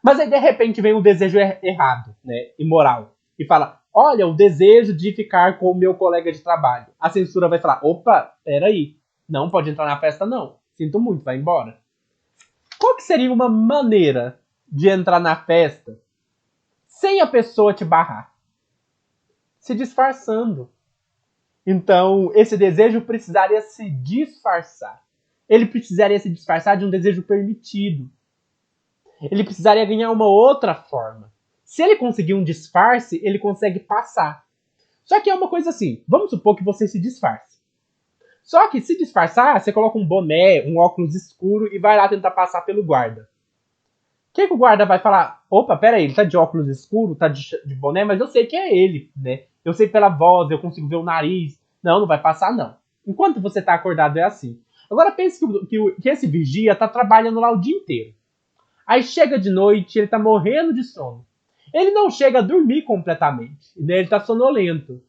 Mas aí de repente vem um desejo errado, né, imoral, e fala, olha, o desejo de ficar com o meu colega de trabalho. A censura vai falar, opa, peraí, não pode entrar na festa não, sinto muito, vai embora. Qual que seria uma maneira de entrar na festa sem a pessoa te barrar? Se disfarçando. Então, esse desejo precisaria se disfarçar. Ele precisaria se disfarçar de um desejo permitido. Ele precisaria ganhar uma outra forma. Se ele conseguir um disfarce, ele consegue passar. Só que é uma coisa assim, vamos supor que você se disfarce. Só que se disfarçar, você coloca um boné, um óculos escuro e vai lá tentar passar pelo guarda. que o guarda vai falar? Opa, pera aí, ele tá de óculos escuro, tá de boné, mas eu sei que é ele, né? Eu sei pela voz, eu consigo ver o nariz. Não, não vai passar, não. Enquanto você tá acordado é assim. Agora pense que esse vigia tá trabalhando lá o dia inteiro. Aí chega de noite, ele tá morrendo de sono. Ele não chega a dormir completamente, né? Ele tá sonolento.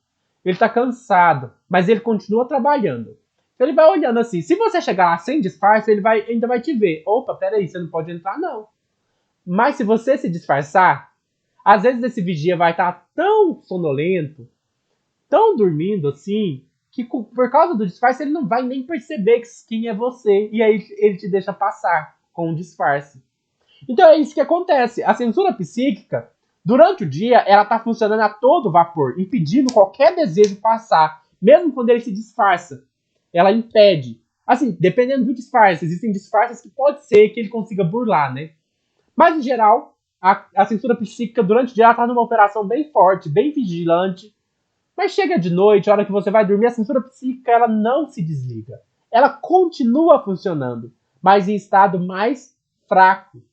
Ele tá cansado, mas ele continua trabalhando. Então ele vai olhando assim. Se você chegar lá sem disfarce, ele ainda vai te ver. Opa, peraí, você não pode entrar, não. Mas se você se disfarçar, às vezes esse vigia vai estar tão sonolento, tão dormindo assim, que por causa do disfarce ele não vai nem perceber quem é você. E aí ele te deixa passar com um disfarce. Então é isso que acontece. A censura psíquica, durante o dia, ela está funcionando a todo vapor, impedindo qualquer desejo passar, mesmo quando ele se disfarça. Ela impede. Assim, dependendo do disfarce, existem disfarces que pode ser que ele consiga burlar, né? Mas, em geral, a censura psíquica durante o dia está numa operação bem forte, bem vigilante. Mas chega de noite, a hora que você vai dormir, a censura psíquica ela não se desliga. Ela continua funcionando, mas em estado mais fraco.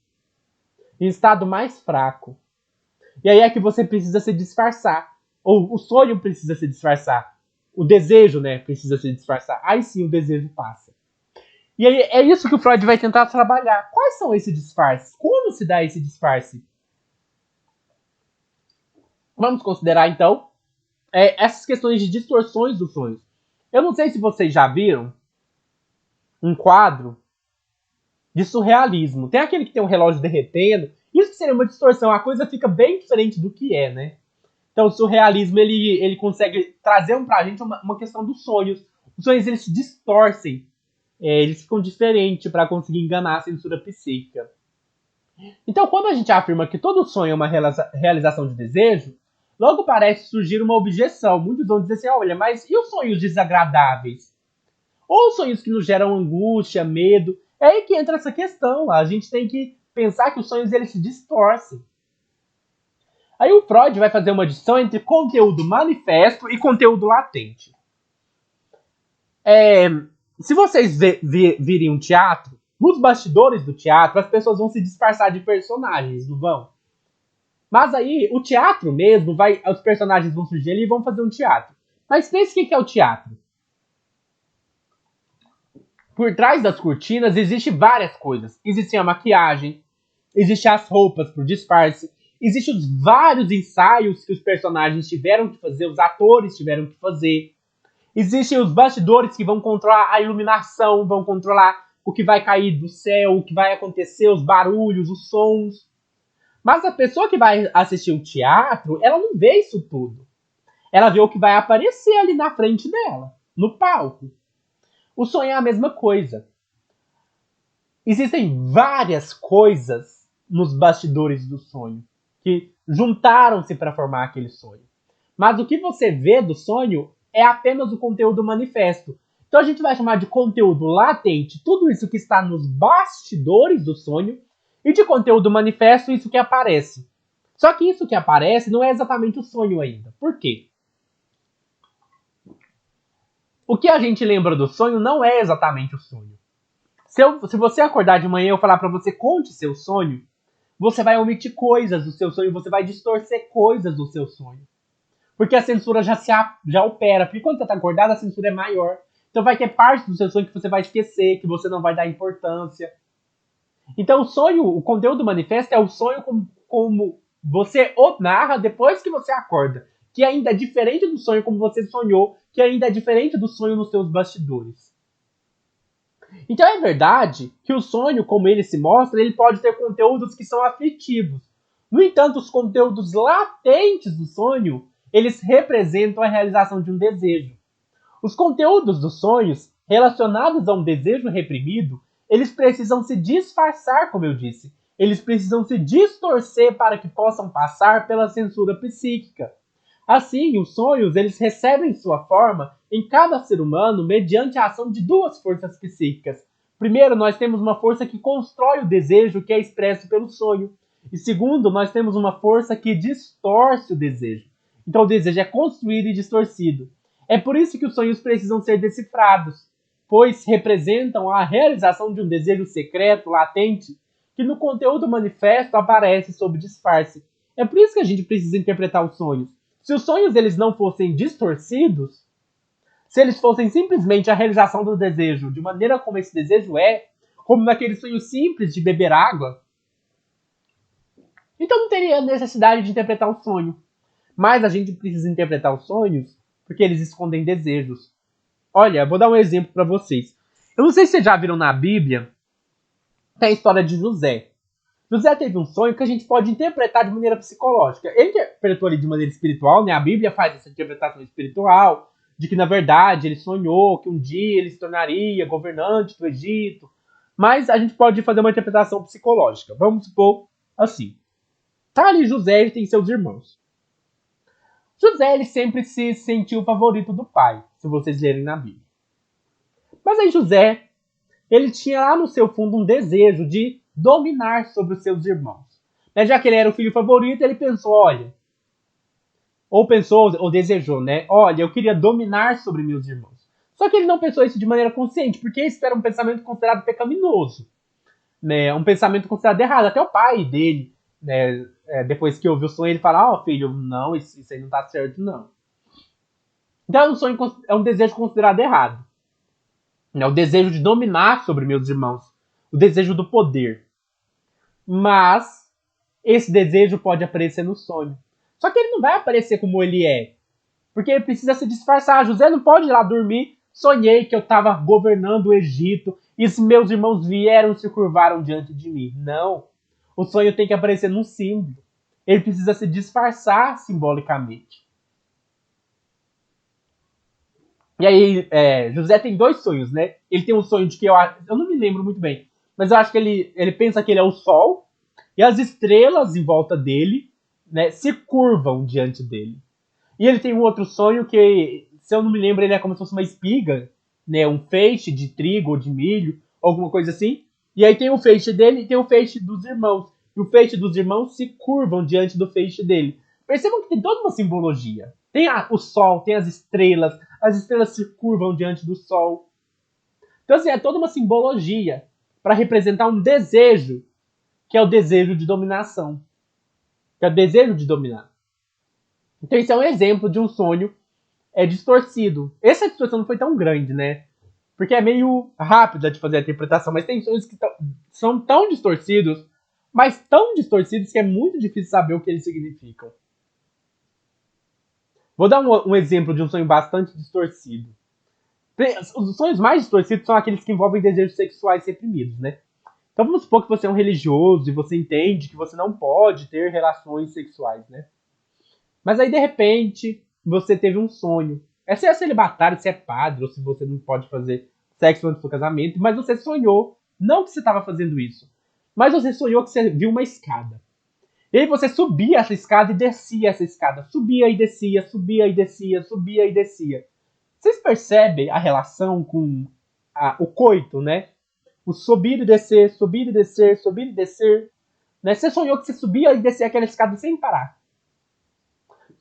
Em estado mais fraco. E aí é que você precisa se disfarçar. Ou o sonho precisa se disfarçar. O desejo, né, precisa se disfarçar. Aí sim o desejo passa. E aí é isso que o Freud vai tentar trabalhar. Quais são esses disfarces? Como se dá esse disfarce? Vamos considerar, então, essas questões de distorções dos sonhos. Eu não sei se vocês já viram um quadro de surrealismo. Tem aquele que tem um relógio derretendo. Isso que seria uma distorção. A coisa fica bem diferente do que é, né? Então o surrealismo, ele consegue trazer pra gente uma questão dos sonhos. Os sonhos, eles se distorcem. Eles ficam diferentes para conseguir enganar a censura psíquica. Então, quando a gente afirma que todo sonho é uma realização de desejo, logo parece surgir uma objeção. Muitos vão dizer assim, olha, mas e os sonhos desagradáveis? Ou os sonhos que nos geram angústia, medo? É aí que entra essa questão. A gente tem que pensar que os sonhos eles se distorcem. Aí o Freud vai fazer uma distinção entre conteúdo manifesto e conteúdo latente. Se vocês virem um teatro, nos bastidores do teatro, as pessoas vão se disfarçar de personagens, não vão? Mas aí, o teatro mesmo, os personagens vão surgir ali e vão fazer um teatro. Mas pense o que é o teatro. Por trás das cortinas existe várias coisas. Existe a maquiagem, existe as roupas para o disfarce, existem os vários ensaios que os personagens tiveram que fazer, os atores tiveram que fazer. Existem os bastidores que vão controlar a iluminação, vão controlar o que vai cair do céu, o que vai acontecer, os barulhos, os sons. Mas a pessoa que vai assistir o teatro, ela não vê isso tudo. Ela vê o que vai aparecer ali na frente dela, no palco. O sonho é a mesma coisa. Existem várias coisas nos bastidores do sonho que juntaram-se para formar aquele sonho. Mas o que você vê do sonho é apenas o conteúdo manifesto. Então a gente vai chamar de conteúdo latente tudo isso que está nos bastidores do sonho e de conteúdo manifesto isso que aparece. Só que isso que aparece não é exatamente o sonho ainda. Por quê? O que a gente lembra do sonho não é exatamente o sonho. Se você acordar de manhã e eu falar para você conte seu sonho, você vai omitir coisas do seu sonho, você vai distorcer coisas do seu sonho. Porque a censura já opera. Porque quando você está acordado, a censura é maior. Então vai ter parte do seu sonho que você vai esquecer, que você não vai dar importância. Então o sonho, o conteúdo manifesto é o sonho como você o narra depois que você acorda. Que ainda é diferente do sonho como você sonhou, que ainda é diferente do sonho nos seus bastidores. Então é verdade que o sonho, como ele se mostra, ele pode ter conteúdos que são afetivos. No entanto, os conteúdos latentes do sonho, eles representam a realização de um desejo. Os conteúdos dos sonhos, relacionados a um desejo reprimido, eles precisam se disfarçar, como eu disse. Eles precisam se distorcer para que possam passar pela censura psíquica. Assim, os sonhos eles recebem sua forma em cada ser humano mediante a ação de duas forças psíquicas. Primeiro, nós temos uma força que constrói o desejo que é expresso pelo sonho. E segundo, nós temos uma força que distorce o desejo. Então o desejo é construído e distorcido. É por isso que os sonhos precisam ser decifrados, pois representam a realização de um desejo secreto, latente, que no conteúdo manifesto aparece sob disfarce. É por isso que a gente precisa interpretar os sonhos. Se os sonhos eles não fossem distorcidos, se eles fossem simplesmente a realização do desejo de maneira como esse desejo é, como naquele sonho simples de beber água, então não teria necessidade de interpretar o sonho. Mas a gente precisa interpretar os sonhos porque eles escondem desejos. Olha, vou dar um exemplo para vocês. Eu não sei se vocês já viram na Bíblia, tem a história de José. José teve um sonho que a gente pode interpretar de maneira psicológica. Ele interpretou ali de maneira espiritual, né? A Bíblia faz essa interpretação espiritual, de que na verdade ele sonhou que um dia ele se tornaria governante do Egito. Mas a gente pode fazer uma interpretação psicológica. Vamos supor assim. Tá ali José, ele tem seus irmãos. José, ele sempre se sentiu o favorito do pai, se vocês lerem na Bíblia. Mas aí José, ele tinha lá no seu fundo um desejo de dominar sobre os seus irmãos. Já que ele era o filho favorito, ele pensou, olha, ou desejou, né? Olha, eu queria dominar sobre meus irmãos. Só que ele não pensou isso de maneira consciente, porque isso era um pensamento considerado pecaminoso, né? Um pensamento considerado errado. Até o pai dele, né, depois que ouviu o sonho, ele fala, ó, filho, não, isso aí não tá certo, não. Então é um desejo considerado errado. É o desejo de dominar sobre meus irmãos. O desejo do poder. Mas esse desejo pode aparecer no sonho. Só que ele não vai aparecer como ele é. Porque ele precisa se disfarçar. José não pode ir lá dormir. Sonhei que eu estava governando o Egito e os meus irmãos vieram e se curvaram diante de mim. Não. O sonho tem que aparecer num símbolo. Ele precisa se disfarçar simbolicamente. E aí, José tem dois sonhos, né? Ele tem um sonho de que eu não me lembro muito bem, mas eu acho que ele pensa que ele é o sol e as estrelas em volta dele, né, se curvam diante dele. E ele tem um outro sonho que, se eu não me lembro, ele é como se fosse uma espiga, né, um feixe de trigo ou de milho, alguma coisa assim. E aí tem o feixe dele e tem o feixe dos irmãos. E o feixe dos irmãos se curvam diante do feixe dele. Percebam que tem toda uma simbologia. Tem o sol, tem as estrelas se curvam diante do sol. Então, assim, é toda uma simbologia para representar um desejo, que é o desejo de dominação. Que é o desejo de dominar. Então, esse é um exemplo de um sonho distorcido. Essa distorção não foi tão grande, né? Porque é meio rápida de fazer a interpretação, mas tem sonhos que são tão distorcidos, mas tão distorcidos que é muito difícil saber o que eles significam. Vou dar um exemplo de um sonho bastante distorcido. Os sonhos mais distorcidos são aqueles que envolvem desejos sexuais reprimidos, né? Então vamos supor que você é um religioso e você entende que você não pode ter relações sexuais, né? Mas aí, de repente, você teve um sonho. Se é celibatário, se é padre, ou se você não pode fazer sexo antes do casamento, mas você sonhou, não que você estava fazendo isso, mas você sonhou que você viu uma escada. E aí você subia essa escada e descia essa escada. Subia e descia, subia e descia, subia e descia. Vocês percebem a relação com o coito, né? O subir e descer, subir e descer, subir e descer. Né? Você sonhou que você subia e descia aquela escada sem parar.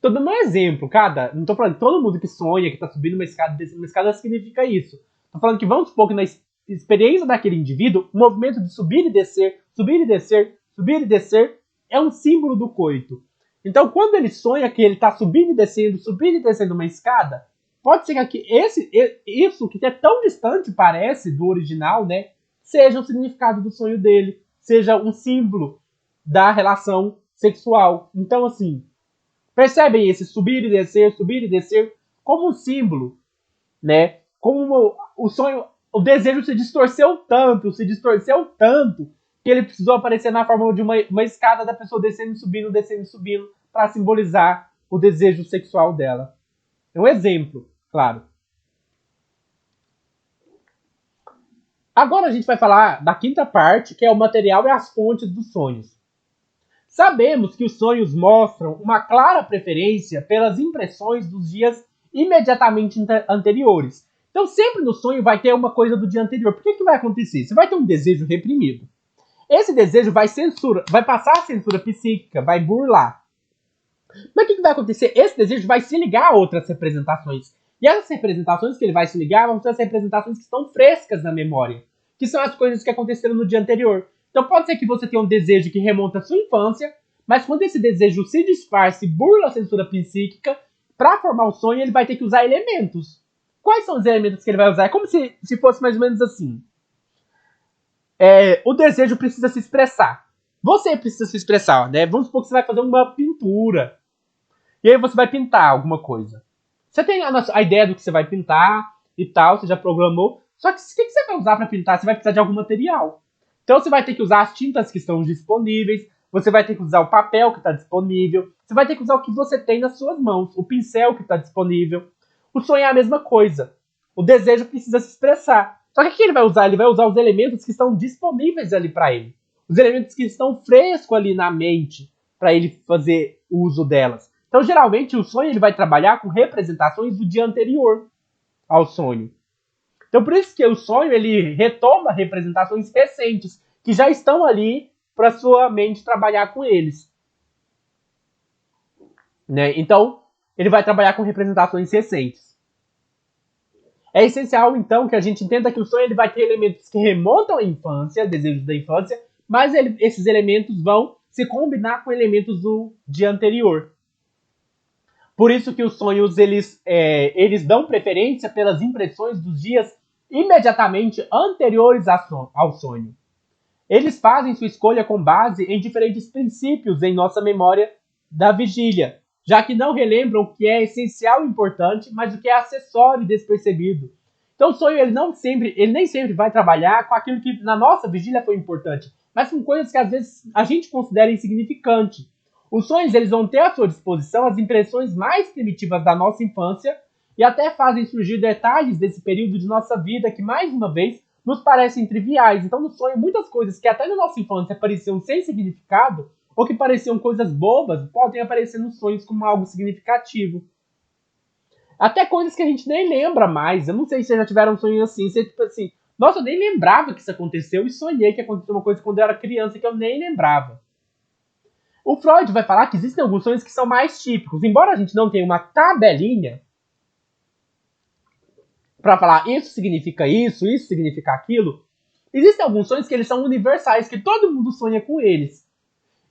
Tô dando um exemplo, não tô falando que todo mundo que sonha, que tá subindo uma escada, descendo uma escada, significa isso. Tô falando que vamos supor que na experiência daquele indivíduo, o movimento de subir e descer, subir e descer, subir e descer, é um símbolo do coito. Então, quando ele sonha que ele está subindo e descendo uma escada, pode ser que isso que é tão distante, parece, do original, né, seja o significado do sonho dele, seja um símbolo da relação sexual. Então, assim, percebem esse subir e descer, como um símbolo, né? Como o sonho, o desejo se distorceu tanto, que ele precisou aparecer na forma de uma escada da pessoa descendo e subindo, para simbolizar o desejo sexual dela. É um exemplo, claro. Agora a gente vai falar da quinta parte, que é o material e as fontes dos sonhos. Sabemos que os sonhos mostram uma clara preferência pelas impressões dos dias imediatamente anteriores. Então sempre no sonho vai ter uma coisa do dia anterior. Por que vai acontecer? Você vai ter um desejo reprimido. Esse desejo vai passar a censura psíquica, vai burlar. Mas o que vai acontecer? Esse desejo vai se ligar a outras representações. E essas representações que ele vai se ligar vão ser as representações que estão frescas na memória. Que são as coisas que aconteceram no dia anterior. Então pode ser que você tenha um desejo que remonta à sua infância, mas quando esse desejo se disfarça e burla a censura psíquica, para formar o sonho ele vai ter que usar elementos. Quais são os elementos que ele vai usar? É como se fosse mais ou menos assim. O desejo precisa se expressar. Você precisa se expressar, né? Vamos supor que você vai fazer uma pintura. E aí você vai pintar alguma coisa. Você tem a ideia do que você vai pintar e tal, você já programou. Só que o que você vai usar para pintar? Você vai precisar de algum material. Então você vai ter que usar as tintas que estão disponíveis, você vai ter que usar o papel que está disponível, você vai ter que usar o que você tem nas suas mãos, o pincel que está disponível. O sonho é a mesma coisa. O desejo precisa se expressar. Só que o que ele vai usar? Ele vai usar os elementos que estão disponíveis ali para ele. Os elementos que estão frescos ali na mente para ele fazer uso delas. Então, geralmente, o sonho ele vai trabalhar com representações do dia anterior ao sonho. Então, por isso que o sonho ele retoma representações recentes, que já estão ali para sua mente trabalhar com eles. Né? Então, ele vai trabalhar com representações recentes. É essencial, então, que a gente entenda que o sonho ele vai ter elementos que remontam à infância, desejos da infância, mas esses elementos vão se combinar com elementos do dia anterior. Por isso que os sonhos eles dão preferência pelas impressões dos dias imediatamente anteriores ao sonho. Eles fazem sua escolha com base em diferentes princípios em nossa memória da vigília, já que não relembram o que é essencial e importante, mas o que é acessório e despercebido. Então o sonho ele nem sempre vai trabalhar com aquilo que na nossa vigília foi importante, mas com coisas que às vezes a gente considera insignificante. Os sonhos eles vão ter à sua disposição as impressões mais primitivas da nossa infância e até fazem surgir detalhes desse período de nossa vida que, mais uma vez, nos parecem triviais. Então, no sonho, muitas coisas que até na nossa infância pareciam sem significado ou que pareciam coisas bobas podem aparecer nos sonhos como algo significativo. Até coisas que a gente nem lembra mais. Eu não sei se vocês já tiveram um sonho assim. Você, tipo assim, nossa, eu nem lembrava que isso aconteceu e sonhei que aconteceu uma coisa quando eu era criança que eu nem lembrava. O Freud vai falar que existem alguns sonhos que são mais típicos. Embora a gente não tenha uma tabelinha para falar isso significa isso significa aquilo, existem alguns sonhos que eles são universais, que todo mundo sonha com eles.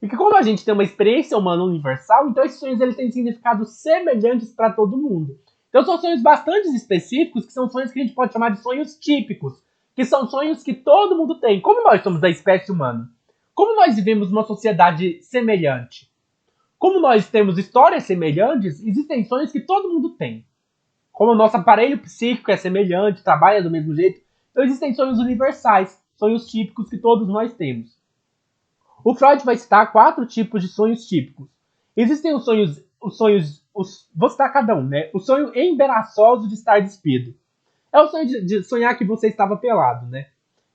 E que como a gente tem uma experiência humana universal, então esses sonhos eles têm significados semelhantes para todo mundo. Então são sonhos bastante específicos, que são sonhos que a gente pode chamar de sonhos típicos, que são sonhos que todo mundo tem. Como nós somos da espécie humana, como nós vivemos numa sociedade semelhante, como nós temos histórias semelhantes, existem sonhos que todo mundo tem. Como o nosso aparelho psíquico é semelhante, trabalha do mesmo jeito, então existem sonhos universais, sonhos típicos que todos nós temos. O Freud vai citar 4 tipos de sonhos típicos. Existem vou citar cada um, né? O sonho embaraçoso de estar despido. É o sonho de sonhar que você estava pelado, né?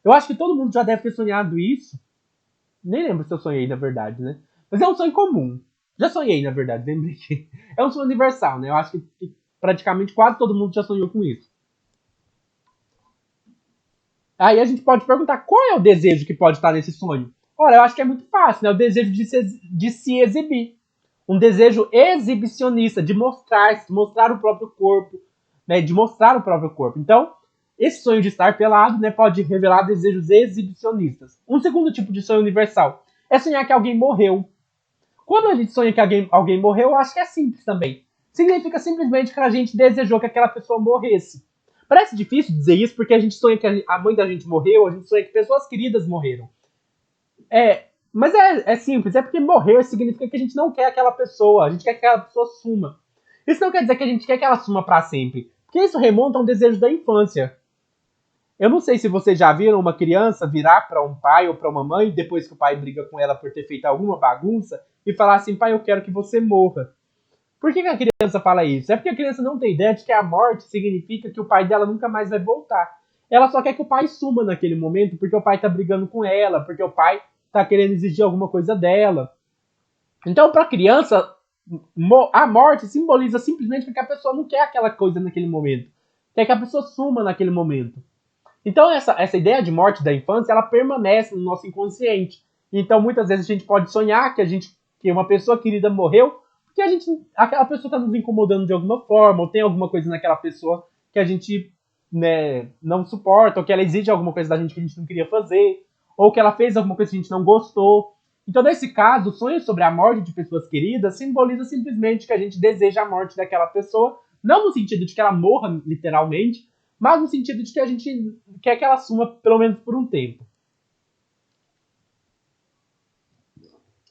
Eu acho que todo mundo já deve ter sonhado isso. Nem lembro se eu sonhei, na verdade, né? Mas é um sonho comum. Já sonhei, na verdade, lembrei que é um sonho universal, né? Eu acho que praticamente quase todo mundo já sonhou com isso. Aí a gente pode perguntar qual é o desejo que pode estar nesse sonho. Ora, eu acho que é muito fácil, né? O desejo de se exibir. Um desejo exibicionista, de mostrar o próprio corpo, né? De mostrar o próprio corpo. Então, esse sonho de estar pelado, né, pode revelar desejos exibicionistas. Um segundo tipo de sonho universal é sonhar que alguém morreu. Quando a gente sonha que alguém morreu, eu acho que é simples também. Significa simplesmente que a gente desejou que aquela pessoa morresse. Parece difícil dizer isso porque a gente sonha que a mãe da gente morreu, a gente sonha que pessoas queridas morreram. Mas é simples, é porque morrer significa que a gente não quer aquela pessoa, a gente quer que aquela pessoa suma. Isso não quer dizer que a gente quer que ela suma para sempre, porque isso remonta a um desejo da infância. Eu não sei se vocês já viram uma criança virar para um pai ou para uma mãe depois que o pai briga com ela por ter feito alguma bagunça e falar assim, pai, eu quero que você morra. Por que a criança fala isso? É porque a criança não tem ideia de que a morte significa que o pai dela nunca mais vai voltar. Ela só quer que o pai suma naquele momento porque o pai tá brigando com ela, porque o pai tá querendo exigir alguma coisa dela. Então, para a criança, a morte simboliza simplesmente que a pessoa não quer aquela coisa naquele momento. Quer que a pessoa suma naquele momento. Então, essa ideia de morte da infância, ela permanece no nosso inconsciente. Então, muitas vezes a gente pode sonhar que uma pessoa querida morreu porque aquela pessoa está nos incomodando de alguma forma, ou tem alguma coisa naquela pessoa que a gente, né, não suporta, ou que ela exige alguma coisa da gente que a gente não queria fazer, ou que ela fez alguma coisa que a gente não gostou. Então, nesse caso, o sonho sobre a morte de pessoas queridas simboliza simplesmente que a gente deseja a morte daquela pessoa, não no sentido de que ela morra literalmente, mas no sentido de que a gente quer que ela suma pelo menos por um tempo.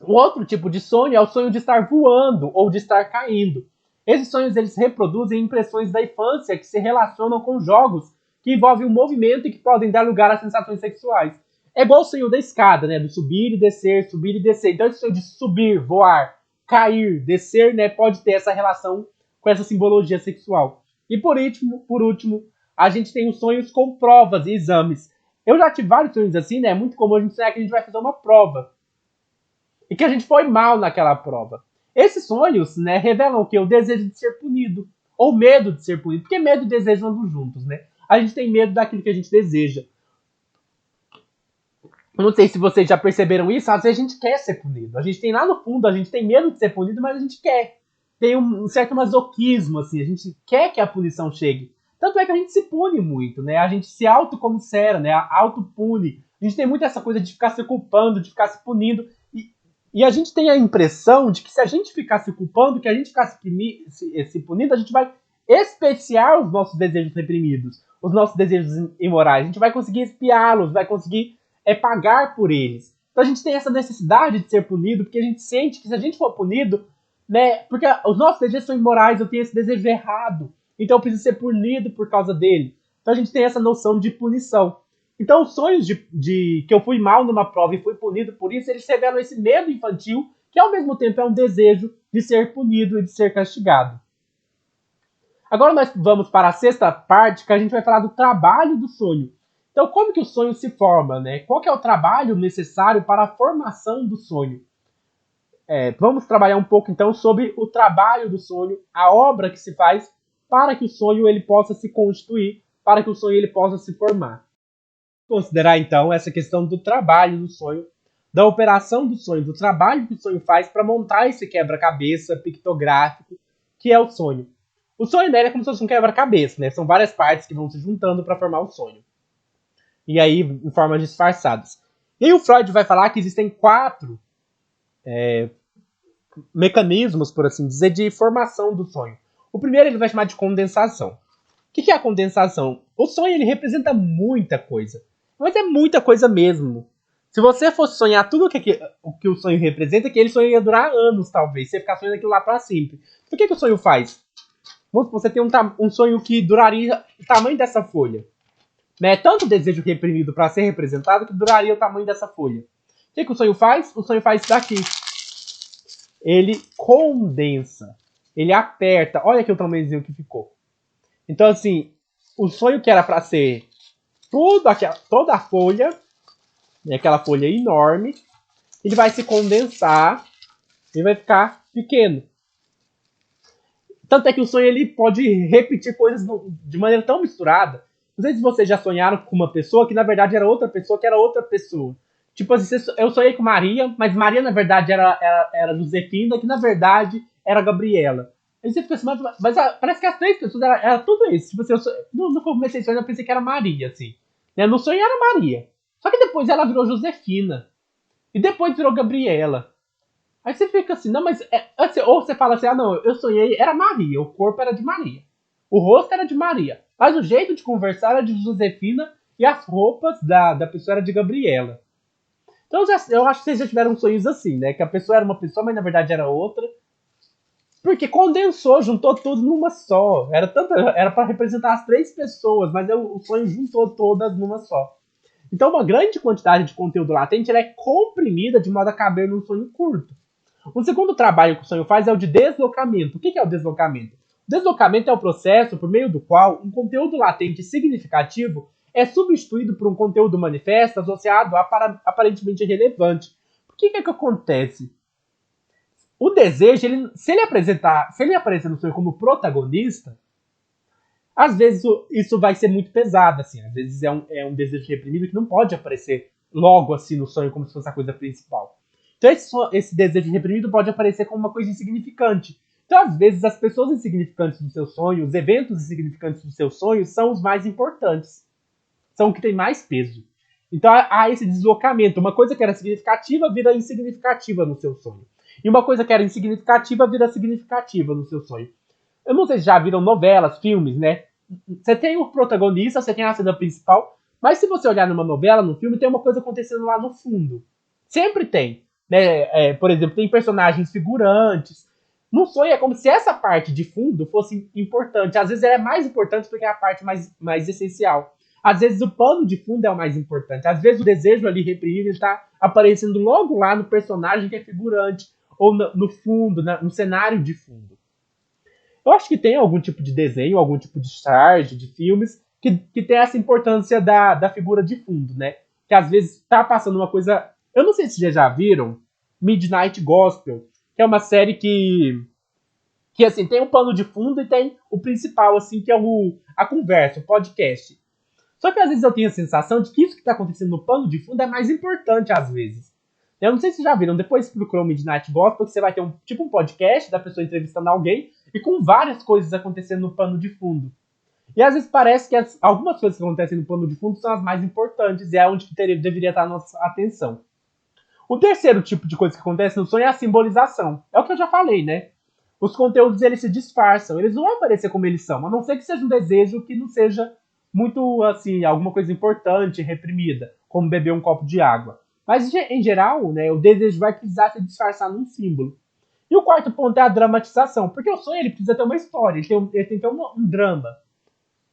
O outro tipo de sonho é o sonho de estar voando ou de estar caindo. Esses sonhos eles reproduzem impressões da infância que se relacionam com jogos que envolvem o movimento e que podem dar lugar a sensações sexuais. É igual o sonho da escada, né? Do subir e descer, subir e descer. Então esse sonho de subir, voar, cair, descer, né? Pode ter essa relação com essa simbologia sexual. E por último, a gente tem os sonhos com provas e exames. Eu já tive vários sonhos assim, né? É muito comum a gente sonhar que a gente vai fazer uma prova e que a gente foi mal naquela prova. Esses sonhos, né, revelam o que? O desejo de ser punido, ou medo de ser punido, porque medo e desejo andam juntos, né? A gente tem medo daquilo que a gente deseja. Eu não sei se vocês já perceberam isso, às vezes a gente quer ser punido. A gente tem lá no fundo, a gente tem medo de ser punido, mas a gente quer. Tem um certo masoquismo, assim, a gente quer que a punição chegue. Tanto é que a gente se pune muito, né? A gente se autocomissera, né? Auto-pune. A gente tem muito essa coisa de ficar se culpando, de ficar se punindo. E a gente tem a impressão de que se a gente ficar se culpando, que a gente ficar se punindo, a gente vai especiar os nossos desejos reprimidos, os nossos desejos imorais. A gente vai conseguir espiá-los, vai conseguir pagar por eles. Então a gente tem essa necessidade de ser punido, porque a gente sente que se a gente for punido, né, porque os nossos desejos são imorais, eu tenho esse desejo errado, então eu preciso ser punido por causa dele. Então a gente tem essa noção de punição. Então, os sonhos de que eu fui mal numa prova e fui punido por isso, eles revelam esse medo infantil, que ao mesmo tempo é um desejo de ser punido e de ser castigado. Agora nós vamos para a sexta parte, que a gente vai falar do trabalho do sonho. Então, como que o sonho se forma, né? Qual que é o trabalho necessário para a formação do sonho? Vamos trabalhar um pouco, então, sobre o trabalho do sonho, a obra que se faz para que o sonho ele possa se constituir, para que o sonho ele possa se formar. Considerar então essa questão do trabalho do sonho, da operação do sonho, do trabalho que o sonho faz para montar esse quebra-cabeça pictográfico que é o sonho. O sonho dele é como se fosse um quebra-cabeça, né? São várias partes que vão se juntando para formar o sonho. E aí, em formas disfarçadas. E aí o Freud vai falar que existem 4 mecanismos, por assim dizer, de formação do sonho. O primeiro ele vai chamar de condensação. O que é a condensação? O sonho ele representa muita coisa. Mas é muita coisa mesmo. Se você fosse sonhar tudo o que o sonho representa, aquele sonho ia durar anos, talvez. Você ficar sonhando aquilo lá para sempre. O que o sonho faz? Você tem um sonho que duraria o tamanho dessa folha. Né? Tanto desejo reprimido para ser representado que duraria o tamanho dessa folha. O que o sonho faz? O sonho faz isso daqui. Ele condensa. Ele aperta. Olha aqui o tamanhozinho que ficou. Então, assim, o sonho que era para ser toda a folha, né, aquela folha enorme, ele vai se condensar e vai ficar pequeno. Tanto é que o sonho ele pode repetir coisas de maneira tão misturada. Não sei se vocês já sonharam com uma pessoa que na verdade era outra pessoa que era outra pessoa. Tipo assim, eu sonhei com Maria, mas Maria na verdade era Josefina, que na verdade era Gabriela. Aí você fica assim, mas parece que as 3 pessoas era tudo isso. Tipo assim, no começo do sonho eu pensei que era Maria, assim. Né? No sonho era Maria. Só que depois ela virou Josefina. E depois virou Gabriela. Aí você fica assim, não, mas. Assim, ou você fala assim, não, eu sonhei, era Maria, o corpo era de Maria. O rosto era de Maria. Mas o jeito de conversar era de Josefina e as roupas da pessoa era de Gabriela. Então eu acho que vocês já tiveram sonhos assim, né? Que a pessoa era uma pessoa, mas na verdade era outra. Porque condensou, juntou tudo numa só. Era para representar as 3 pessoas, mas o sonho juntou todas numa só. Então, uma grande quantidade de conteúdo latente é comprimida de modo a caber num sonho curto. O segundo trabalho que o sonho faz é o de deslocamento. O que é o deslocamento? O deslocamento é o processo por meio do qual um conteúdo latente significativo é substituído por um conteúdo manifesto associado a aparentemente irrelevante. Por que acontece? O desejo, se ele aparecer no sonho como protagonista, às vezes isso vai ser muito pesado, assim. Às vezes é um desejo reprimido que não pode aparecer logo assim no sonho como se fosse a coisa principal. Então esse desejo reprimido pode aparecer como uma coisa insignificante. Então, às vezes, as pessoas insignificantes do seu sonho, os eventos insignificantes do seu sonho são os mais importantes. São os que têm mais peso. Então há esse deslocamento. Uma coisa que era significativa vira insignificativa no seu sonho. E uma coisa que era insignificativa vira significativa no seu sonho. Eu não sei se já viram novelas, filmes, né? Você tem o protagonista, você tem a cena principal, mas se você olhar numa novela, num filme, tem uma coisa acontecendo lá no fundo. Sempre tem. Né? Por exemplo, tem personagens figurantes. No sonho é como se essa parte de fundo fosse importante. Às vezes ela é mais importante do que a parte mais essencial. Às vezes o pano de fundo é o mais importante. Às vezes o desejo ali reprimido está aparecendo logo lá no personagem que é figurante. Ou no fundo, no cenário de fundo. Eu acho que tem algum tipo de desenho, algum tipo de charge, de filmes, que tem essa importância da figura de fundo, né? Que às vezes tá passando uma coisa... Eu não sei se vocês já viram Midnight Gospel, que é uma série que assim, tem um pano de fundo e tem o principal, assim, que é a conversa, o podcast. Só que às vezes eu tenho a sensação de que isso que está acontecendo no pano de fundo é mais importante às vezes. Eu não sei se vocês já viram, depois procurou Midnight Gospel, que você vai ter um podcast da pessoa entrevistando alguém e com várias coisas acontecendo no pano de fundo. E às vezes parece que algumas coisas que acontecem no pano de fundo são as mais importantes e é onde deveria estar a nossa atenção. O terceiro tipo de coisa que acontece no sonho é a simbolização. É o que eu já falei, né? Os conteúdos eles se disfarçam, eles não vão aparecer como eles são, a não ser que seja um desejo que não seja muito, assim, alguma coisa importante, reprimida, como beber um copo de água. Mas, em geral, né, o desejo vai precisar se disfarçar num símbolo. E o quarto ponto é a dramatização, porque o sonho ele precisa ter uma história, ele tem que ter um drama.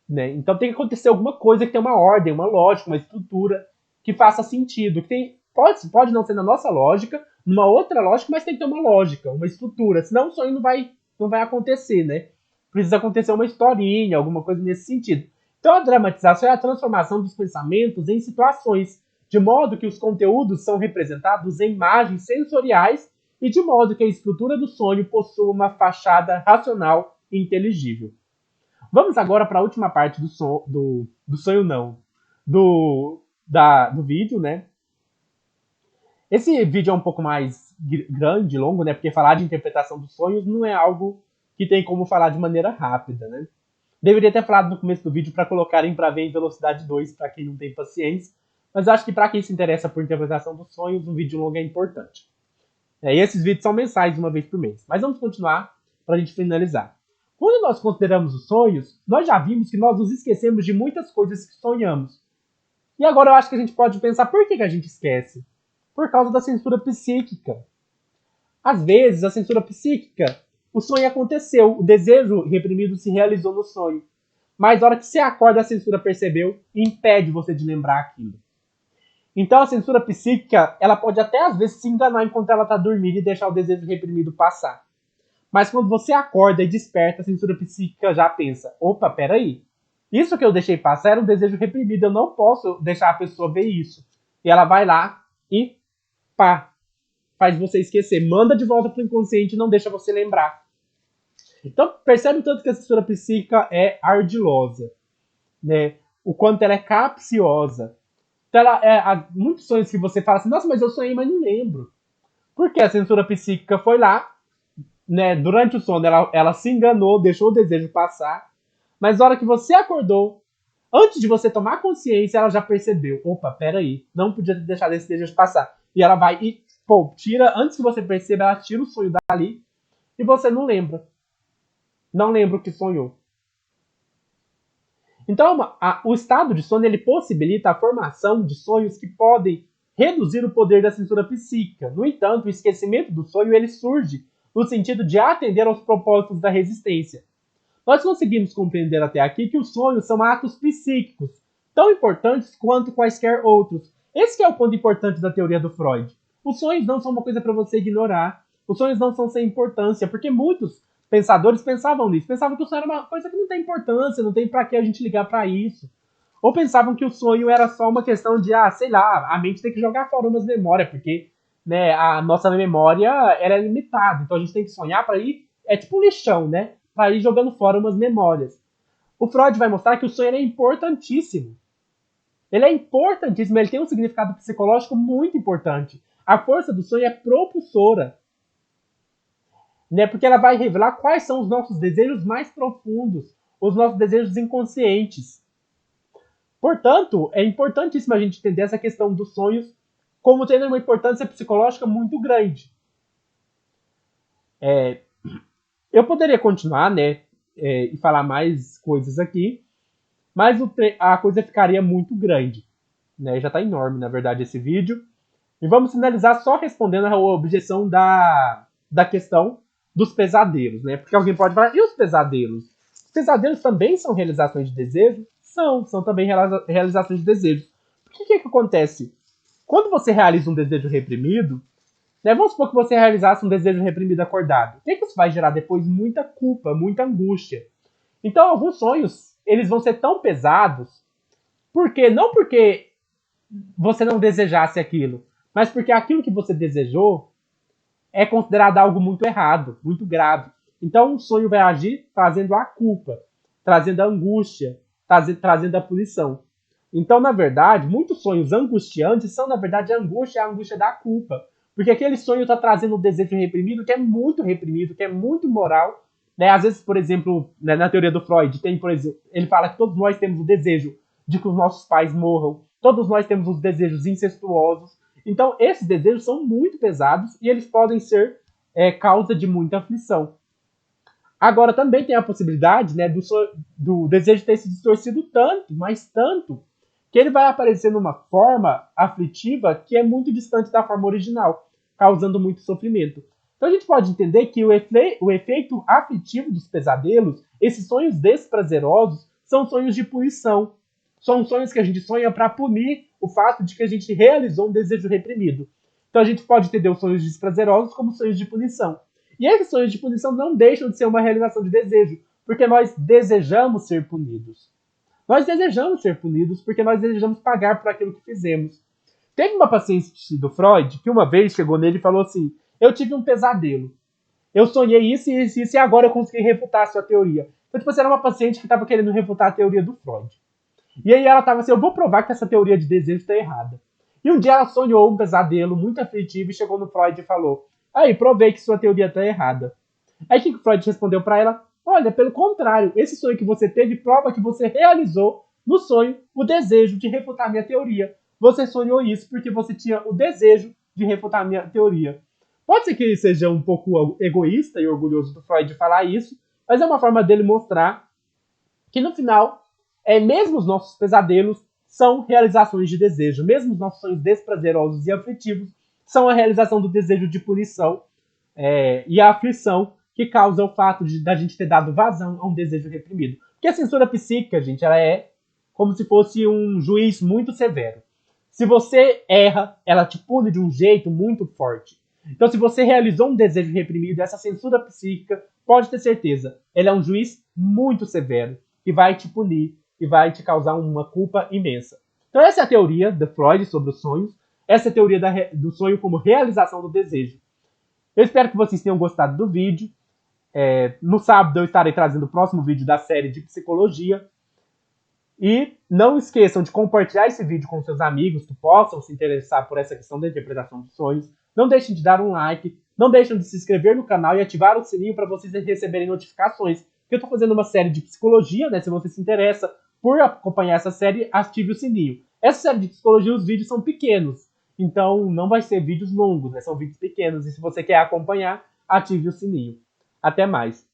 Né? Então tem que acontecer alguma coisa que tenha uma ordem, uma lógica, uma estrutura que faça sentido. Que pode não ser na nossa lógica, numa outra lógica, mas tem que ter uma lógica, uma estrutura. Senão o sonho não vai acontecer, né? Precisa acontecer uma historinha, alguma coisa nesse sentido. Então a dramatização é a transformação dos pensamentos em situações, de modo que os conteúdos são representados em imagens sensoriais e de modo que a estrutura do sonho possua uma fachada racional e inteligível. Vamos agora para a última parte do sonho, não. Do vídeo, né? Esse vídeo é um pouco mais grande, longo, né? Porque falar de interpretação dos sonhos não é algo que tem como falar de maneira rápida, né? Deveria ter falado no começo do vídeo para colocarem para ver em velocidade 2, para quem não tem paciência. Mas acho que para quem se interessa por interpretação dos sonhos, um vídeo longo é importante. E esses vídeos são mensais, uma vez por mês. Mas vamos continuar para a gente finalizar. Quando nós consideramos os sonhos, nós já vimos que nós nos esquecemos de muitas coisas que sonhamos. E agora eu acho que a gente pode pensar por que a gente esquece? Por causa da censura psíquica. Às vezes, a censura psíquica, o sonho aconteceu, o desejo reprimido se realizou no sonho. Mas na hora que você acorda, a censura percebeu e impede você de lembrar aquilo. Então a censura psíquica, ela pode até às vezes se enganar enquanto ela está dormindo e deixar o desejo reprimido passar. Mas quando você acorda e desperta, a censura psíquica já pensa, opa, peraí, isso que eu deixei passar era um desejo reprimido, eu não posso deixar a pessoa ver isso. E ela vai lá e pá, faz você esquecer, manda de volta pro inconsciente e não deixa você lembrar. Então percebe o tanto que a censura psíquica é ardilosa, né? O quanto ela é capciosa. Então há muitos sonhos que você fala assim, nossa, mas eu sonhei, mas não lembro. Porque a censura psíquica foi lá, né, durante o sono ela se enganou, deixou o desejo passar, mas na hora que você acordou, antes de você tomar consciência, ela já percebeu, opa, peraí, não podia ter deixado esse desejo passar. E ela vai e, tira, antes que você perceba, ela tira o sonho dali e você não lembra. Não lembra o que sonhou. Então, o estado de sono ele possibilita a formação de sonhos que podem reduzir o poder da censura psíquica. No entanto, o esquecimento do sonho ele surge no sentido de atender aos propósitos da resistência. Nós conseguimos compreender até aqui que os sonhos são atos psíquicos, tão importantes quanto quaisquer outros. Esse é o ponto importante da teoria do Freud. Os sonhos não são uma coisa para você ignorar. Os sonhos não são sem importância, porque muitos pensadores pensavam nisso. Pensavam que o sonho era uma coisa que não tem importância, não tem para que a gente ligar para isso. Ou pensavam que o sonho era só uma questão de, sei lá, a mente tem que jogar fora umas memórias, porque né, a nossa memória ela é limitada. Então a gente tem que sonhar para ir, é tipo um lixão, né? Para ir jogando fora umas memórias. O Freud vai mostrar que o sonho é importantíssimo. Ele é importantíssimo, ele tem um significado psicológico muito importante. A força do sonho é propulsora. Né? Porque ela vai revelar quais são os nossos desejos mais profundos, os nossos desejos inconscientes. Portanto, é importantíssimo a gente entender essa questão dos sonhos como tendo uma importância psicológica muito grande. Eu poderia continuar, né, e falar mais coisas aqui, mas a coisa ficaria muito grande, né? Já está enorme, na verdade, esse vídeo. E vamos finalizar só respondendo a objeção da questão dos pesadelos, né? Porque alguém pode falar, e os pesadelos? Os pesadelos também são realizações de desejo? São também realizações de desejo. O que acontece? Quando você realiza um desejo reprimido, né, vamos supor que você realizasse um desejo reprimido acordado. O que isso vai gerar depois? Muita culpa, muita angústia. Então, alguns sonhos, eles vão ser tão pesados, não porque você não desejasse aquilo, mas porque aquilo que você desejou é considerado algo muito errado, muito grave. Então, o sonho vai agir trazendo a culpa, trazendo a angústia, trazendo a punição. Então, na verdade, muitos sonhos angustiantes são, na verdade, a angústia da culpa. Porque aquele sonho está trazendo um desejo reprimido, que é muito moral. Né? Às vezes, por exemplo, né, na teoria do Freud, tem, por exemplo, ele fala que todos nós temos o desejo de que os nossos pais morram, todos nós temos os desejos incestuosos. Então, esses desejos são muito pesados e eles podem ser causa de muita aflição. Agora, também tem a possibilidade, né, do desejo ter se distorcido tanto, mas tanto, que ele vai aparecer numa forma aflitiva que é muito distante da forma original, causando muito sofrimento. Então a gente pode entender que o efeito aflitivo dos pesadelos, esses sonhos desprazerosos, são sonhos de punição. São sonhos que a gente sonha para punir o fato de que a gente realizou um desejo reprimido. Então a gente pode entender os sonhos desprazerosos como sonhos de punição. E esses sonhos de punição não deixam de ser uma realização de desejo, porque nós desejamos ser punidos. Nós desejamos ser punidos porque nós desejamos pagar por aquilo que fizemos. Teve uma paciente do Freud que uma vez chegou nele e falou assim: eu tive um pesadelo. Eu sonhei isso e isso e agora eu consegui refutar a sua teoria. Então, tipo, você era uma paciente que estava querendo refutar a teoria do Freud. E aí ela estava assim: eu vou provar que essa teoria de desejo está errada. E um dia ela sonhou um pesadelo muito aflitivo e chegou no Freud e falou: aí, provei que sua teoria está errada. Aí o que o Freud respondeu para ela? Olha, pelo contrário, esse sonho que você teve prova que você realizou no sonho o desejo de refutar minha teoria. Você sonhou isso porque você tinha o desejo de refutar minha teoria. Pode ser que ele seja um pouco egoísta e orgulhoso do Freud de falar isso, mas é uma forma dele mostrar que no final, mesmo os nossos pesadelos são realizações de desejo, mesmo os nossos sonhos desprazerosos e aflitivos são a realização do desejo de punição e a aflição que causa o fato da gente ter dado vazão a um desejo reprimido. Porque a censura psíquica, gente, ela é como se fosse um juiz muito severo. Se você erra, ela te pune de um jeito muito forte. Então, se você realizou um desejo reprimido, essa censura psíquica, pode ter certeza, ela é um juiz muito severo, que vai te punir e vai te causar uma culpa imensa. Então, essa é a teoria de Freud sobre os sonhos, essa é a teoria do sonho como realização do desejo. Eu espero que vocês tenham gostado do vídeo. No sábado eu estarei trazendo o próximo vídeo da série de psicologia. E não esqueçam de compartilhar esse vídeo com seus amigos que possam se interessar por essa questão da interpretação dos sonhos. Não deixem de dar um like, não deixem de se inscrever no canal e ativar o sininho para vocês receberem notificações. Porque eu estou fazendo uma série de psicologia, né? Se você se interessa por acompanhar essa série, ative o sininho. Essa série de psicologia, os vídeos são pequenos. Então não vai ser vídeos longos, né? São vídeos pequenos. E se você quer acompanhar, ative o sininho. Até mais.